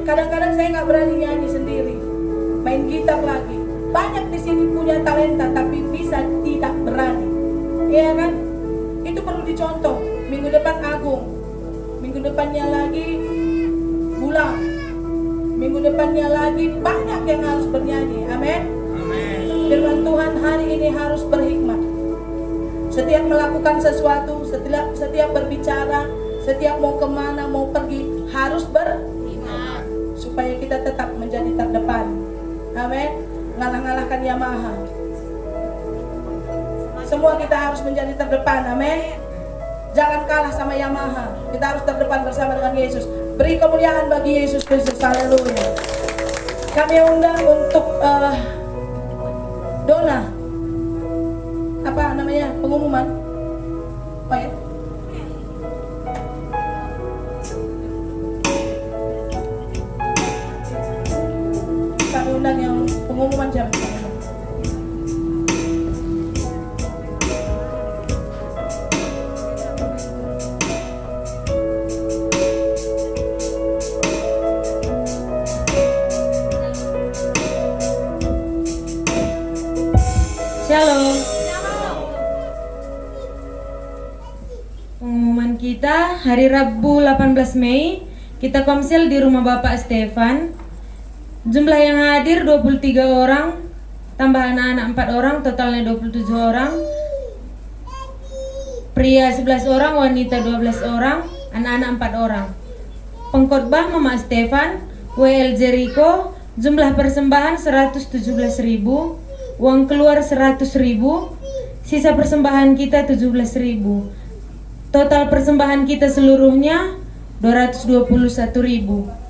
Kadang-kadang saya nggak berani nyanyi sendiri, main gitar lagi. Banyak di sini punya talenta tapi bisa tidak berani, iya kan? Itu perlu dicontoh. Minggu depan Agung, minggu depannya lagi Bulan, minggu depannya lagi banyak yang harus bernyanyi. Amin. Firman Tuhan hari ini harus berhikmat. Setiap melakukan sesuatu, setiap berbicara, setiap mau kemana, mau pergi, harus berhikmat, supaya kita tetap menjadi terdepan. Amin. Ngalah-ngalahkan Yamaha. Semua kita harus menjadi terdepan. Amin. Jangan kalah sama Yamaha. Kita harus terdepan bersama dengan Yesus. Beri kemuliaan bagi Yesus Kristus. Haleluya. Kami undang untuk Dona. Apa namanya? Pengumuman. Oh ya. Kami undang yang pengumuman jam. Shalom. Pengumuman kita hari Rabu 18 Mei kita komsel di rumah Bapak Stefan. Jumlah yang hadir 23 orang, tambah anak-anak 4 orang, totalnya 27 orang. Pria 11 orang, wanita 12 orang, anak-anak 4 orang. Pengkhotbah Mama Stefan, WL Jericho, jumlah persembahan 117.000. Uang keluar 100.000, sisa persembahan kita 17.000. Total persembahan kita seluruhnya 221.000.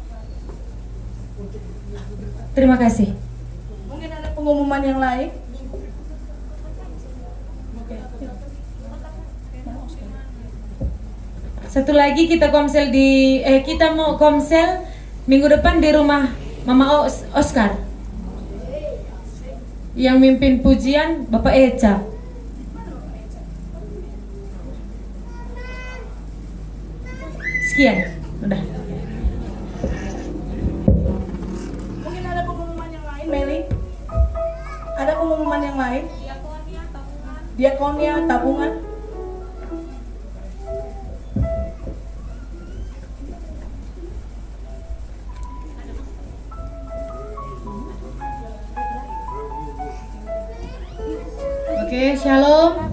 Terima kasih. Mungkin ada pengumuman yang lain. Satu lagi kita mau komsel minggu depan di rumah Mama Oscar. Yang mimpin pujian Bapak Eca. Sekian, udah. Mungkin ada pengumuman yang lain, Meli? Ada pengumuman yang lain? Diakonia, tabungan. Oke, shalom.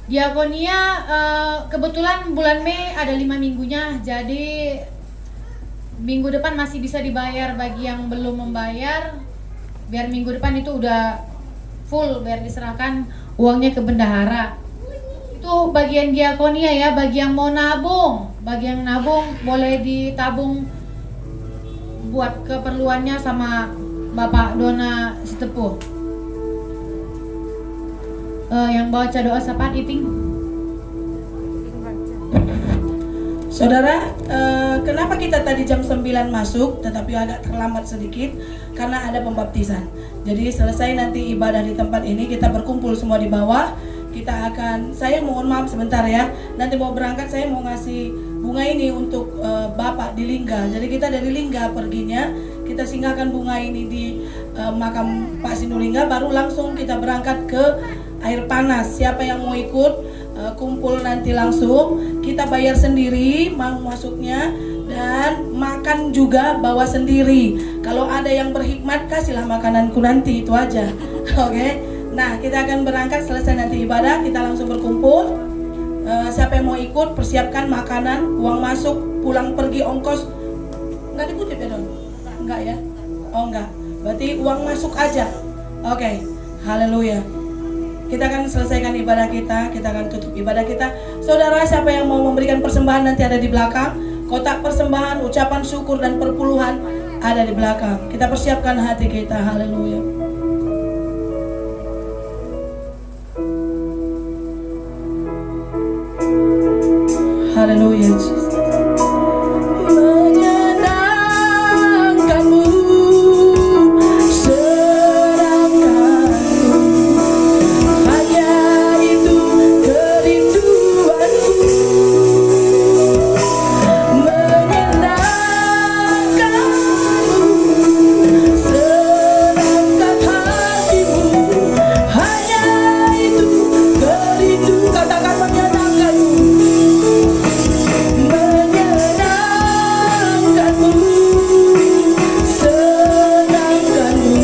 Diakonia kebetulan bulan Mei ada 5 minggunya, jadi minggu depan masih bisa dibayar bagi yang belum membayar. Biar minggu depan itu udah full, biar diserahkan uangnya ke bendahara. Itu bagian diakonia ya, bagi yang mau nabung, bagi yang nabung boleh ditabung buat keperluannya sama Bapak Dona Setepuh. Yang baca doa sapaan Iping. Saudara, kenapa kita tadi jam 9 masuk tetapi agak terlambat sedikit? Karena ada pembaptisan. Jadi selesai nanti ibadah di tempat ini, kita berkumpul semua di bawah. Saya mohon maaf sebentar ya, nanti mau berangkat saya mau ngasih bunga ini untuk Bapak di Lingga. Jadi kita dari Lingga perginya, kita singgahkan bunga ini di makam Pak Sinulingga, baru langsung kita berangkat ke Air Panas. Siapa yang mau ikut kumpul nanti langsung, kita bayar sendiri mau masuknya, Dan makan juga bawa sendiri. Kalau ada yang berhikmat, kasihlah makananku nanti, itu aja. Oke. Nah, kita akan berangkat selesai nanti ibadah, kita langsung berkumpul. Siapa yang mau ikut, persiapkan makanan, uang masuk, pulang pergi ongkos. Enggak dikutip ya, Don? Enggak ya? Oh enggak. Berarti uang masuk aja. Oke. Haleluya. Kita akan selesaikan ibadah kita akan tutup ibadah kita. Saudara, siapa yang mau memberikan persembahan nanti ada di belakang. Kotak persembahan, ucapan syukur dan perpuluhan ada di belakang. Kita persiapkan hati kita. Haleluya. Haleluya. Menyenangkanmu, serangkanmu, hanya itu kerinduanku. Menyenangkanmu, serangkan hatimu, hanya itu kerindu. Katakan menyenangkanmu. Menyenangkanmu, senangkanmu,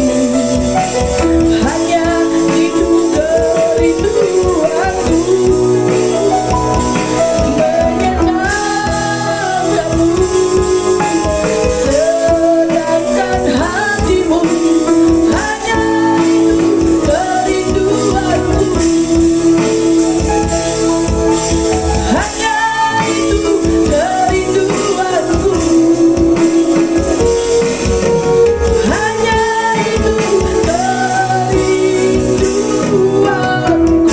hanya itu kerinduanku. Menyenangkanmu, senangkan hatimu, hanya itu kerinduanku. Hanya itu kerinduanku. Hanya itu kerinduanku.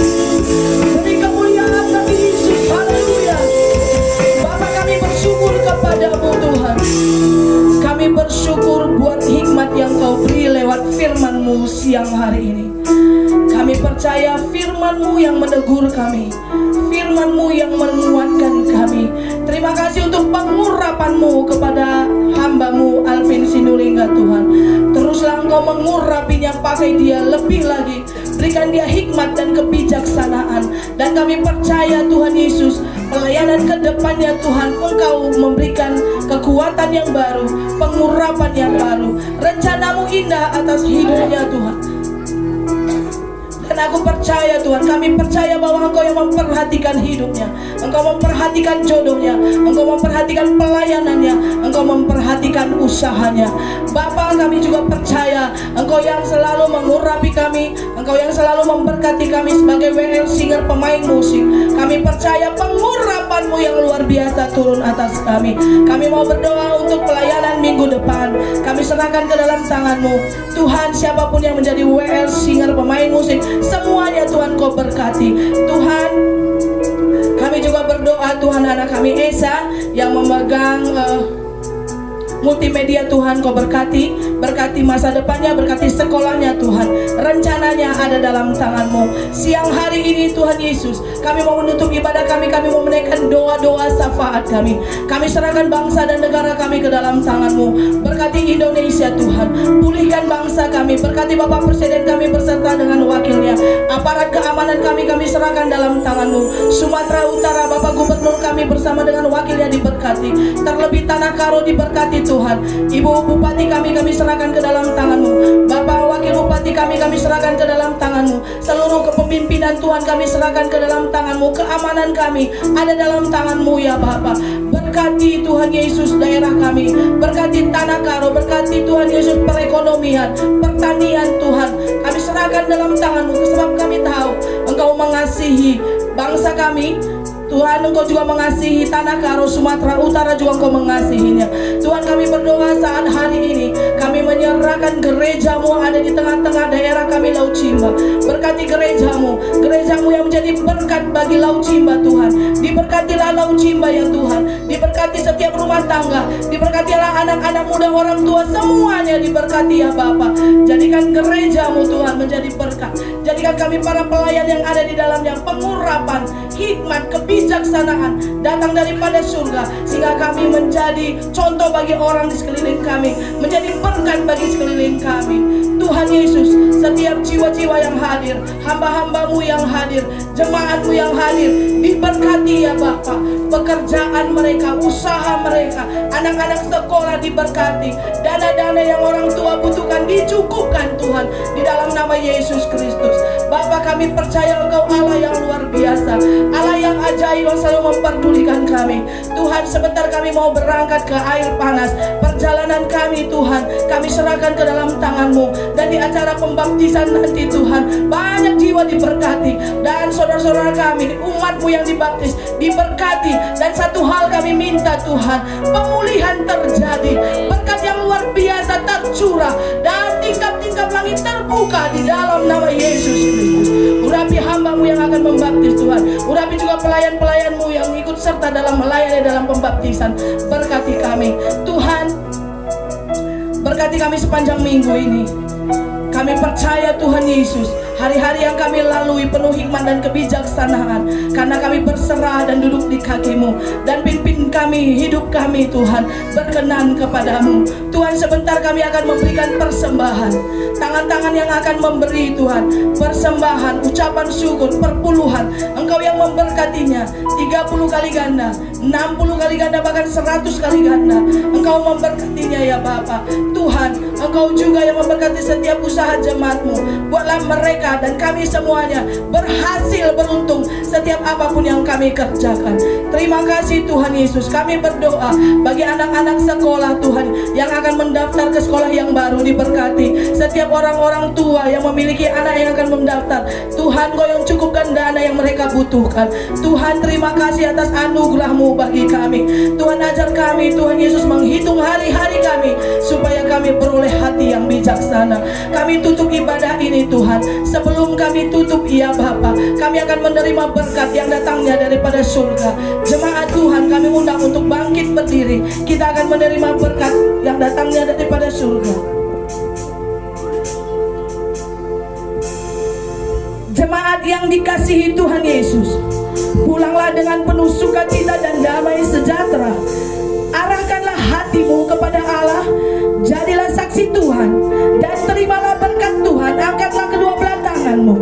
Beri kemuliaan bagi Yesus. Haleluya. Bapa, kami bersyukur kepadamu Tuhan. Kami bersyukur buat hikmat yang kau beri lewat firman-Mu siang hari ini. Kami percaya firman-Mu yang menegur kami, firman-Mu yang menguatkan kami. Terima kasih untuk pengurapan-Mu kepada hamba-Mu Alvin Sinulinga Tuhan. Teruslah Engkau mengurapinya, pakai dia lebih lagi. Berikan dia hikmat dan kebijaksanaan. Dan kami percaya Tuhan Yesus, pelayanan ke depannya Tuhan, Engkau memberikan kekuatan yang baru, pengurapan yang baru. Rencana-Mu indah atas hidupnya Tuhan. Dan aku percaya Tuhan, kami percaya bahwa Engkau yang memperhatikan hidupnya, Engkau memperhatikan jodohnya, Engkau memperhatikan pelayanannya, Engkau memperhatikan usahanya. Bapa, kami juga percaya Engkau yang selalu mengurapi kami, Engkau yang selalu memberkati kami sebagai WL Singer pemain musik. Kami percaya pengurapan-Mu yang luar biasa turun atas kami. Kami mau berdoa untuk pelayanan minggu depan. Kami serahkan ke dalam tangan-Mu Tuhan. Siapapun yang menjadi WL Singer pemain musik, semuanya Tuhan Kau berkati. Tuhan, kami juga berdoa Tuhan, anak kami Esa yang memegang multimedia Tuhan Kau berkati, berkati masa depannya, berkati sekolahnya Tuhan. Rencananya ada dalam tangan-Mu. Siang hari ini Tuhan Yesus, kami mau menutup ibadah kami mau menaikkan doa-doa syafaat kami. Kami serahkan bangsa dan negara kami ke dalam tangan-Mu. Berkati Indonesia Tuhan, pulihkan bangsa kami, berkati Bapak Presiden kami beserta dengan wakilnya. Aparat keamanan kami serahkan dalam tangan-Mu. Sumatera Utara, Bapak Gubernur kami bersama dengan wakilnya diberkati. Terlebih Tanah Karo diberkati Tuhan. Ibu Bupati kami serahkan ke dalam tangan-Mu. Bapak Wakil Bupati kami serahkan ke dalam tangan-Mu. Seluruh kepemimpinan Tuhan kami serahkan ke dalam tangan-Mu. Keamanan kami ada dalam tangan-Mu ya Bapak. Berkati Tuhan Yesus daerah kami, berkati Tanah Karo, berkati Tuhan Yesus perekonomian, pertanian Tuhan. Kami serahkan dalam tangan-Mu, sebab kami tahu Engkau mengasihi bangsa kami. Tuhan, Engkau juga mengasihi Tanah Karo, Sumatera Utara juga Engkau mengasihinya. Tuhan, kami berdoa saat hari ini, kami menyerahkan gereja-Mu ada di tengah-tengah daerah kami Laut Cimba. Berkati gereja-Mu, gereja-Mu yang menjadi berkat bagi Laut Cimba Tuhan. Diberkatilah Laut Cimba ya Tuhan. Diberkati setiap rumah tangga, diberkatilah anak-anak muda, orang tua, semuanya diberkati ya Bapa. Jadikan gereja-Mu Tuhan menjadi berkat. Jadikan kami para pelayan yang ada di dalamnya pengurapan, hikmat, kebijaksanaan, kebijaksanaan datang daripada surga, sehingga kami menjadi contoh bagi orang di sekeliling kami, menjadi berkat bagi sekeliling kami. Tuhan Yesus, setiap jiwa-jiwa yang hadir, hamba-hambamu yang hadir, jemaatmu yang hadir, diberkati ya Bapa. Pekerjaan mereka, usaha mereka, anak-anak sekolah diberkati, dana-dana yang orang tua butuhkan dicukupkan Tuhan, di dalam nama Yesus Kristus. Bapa, kami percaya Engkau Allah yang luar biasa, Allah yang ajaib, yang selalu memperdulikan kami. Tuhan, sebentar kami mau berangkat ke air panas. Perjalanan kami Tuhan, kami serahkan ke dalam tangan-Mu. Dan di acara pembaptisan nanti Tuhan, banyak jiwa diberkati, dan saudara-saudara kami, umat-Mu yang dibaptis diberkati. Dan satu hal kami minta Tuhan, pemulihan terjadi, berkat yang luar biasa tercurah, dan tingkap-tingkap langit terbuka di dalam nama Yesus Kristus. Urapi hamba-Mu yang akan membaptis Tuhan, urapi juga pelayan-pelayan-Mu yang ikut serta dalam melayani dalam pembaptisan. Berkati kami Tuhan, berkati kami sepanjang minggu ini. Kami percaya Tuhan Yesus, hari-hari yang kami lalui penuh hikmat dan kebijaksanaan, karena kami berserah dan duduk di kaki-Mu. Dan pimpin kami, hidup kami Tuhan, berkenan kepadamu. Tuhan, sebentar kami akan memberikan persembahan, tangan-tangan yang akan memberi Tuhan, persembahan, ucapan syukur, perpuluhan. Engkau yang memberkatinya 30 kali ganda, 60 kali ganda, bahkan 100 kali ganda. Engkau memberkatinya ya Bapa. Tuhan, Engkau juga yang memberkati setiap usaha jemaat-Mu. Buatlah mereka dan kami semuanya berhasil, beruntung setiap apapun yang kami kerjakan. Terima kasih Tuhan Yesus. Kami berdoa bagi anak-anak sekolah Tuhan yang akan mendaftar ke sekolah yang baru, diberkati. Setiap orang-orang tua yang memiliki anak yang akan mendaftar, Tuhan, Kau yang cukupkan dana yang mereka butuhkan. Tuhan, terima kasih atas anugerah-Mu bagi kami. Tuhan, ajar kami Tuhan Yesus menghitung hari-hari kami, supaya kami beroleh hati yang bijaksana. Kami tutup ibadah ini Tuhan. Sebelum kami tutup ya Bapa, kami akan menerima berkat yang datangnya daripada surga. Jemaat Tuhan, kami undang untuk bangkit berdiri. Kita akan menerima berkat yang datangnya daripada surga. Jemaat yang dikasihi Tuhan Yesus, pulanglah dengan penuh sukacita dan damai sejahtera. Arahkanlah hatimu kepada Allah, jadilah saksi Tuhan, dan terimalah berkat Tuhan. Angkatlah kedua belah tanganmu.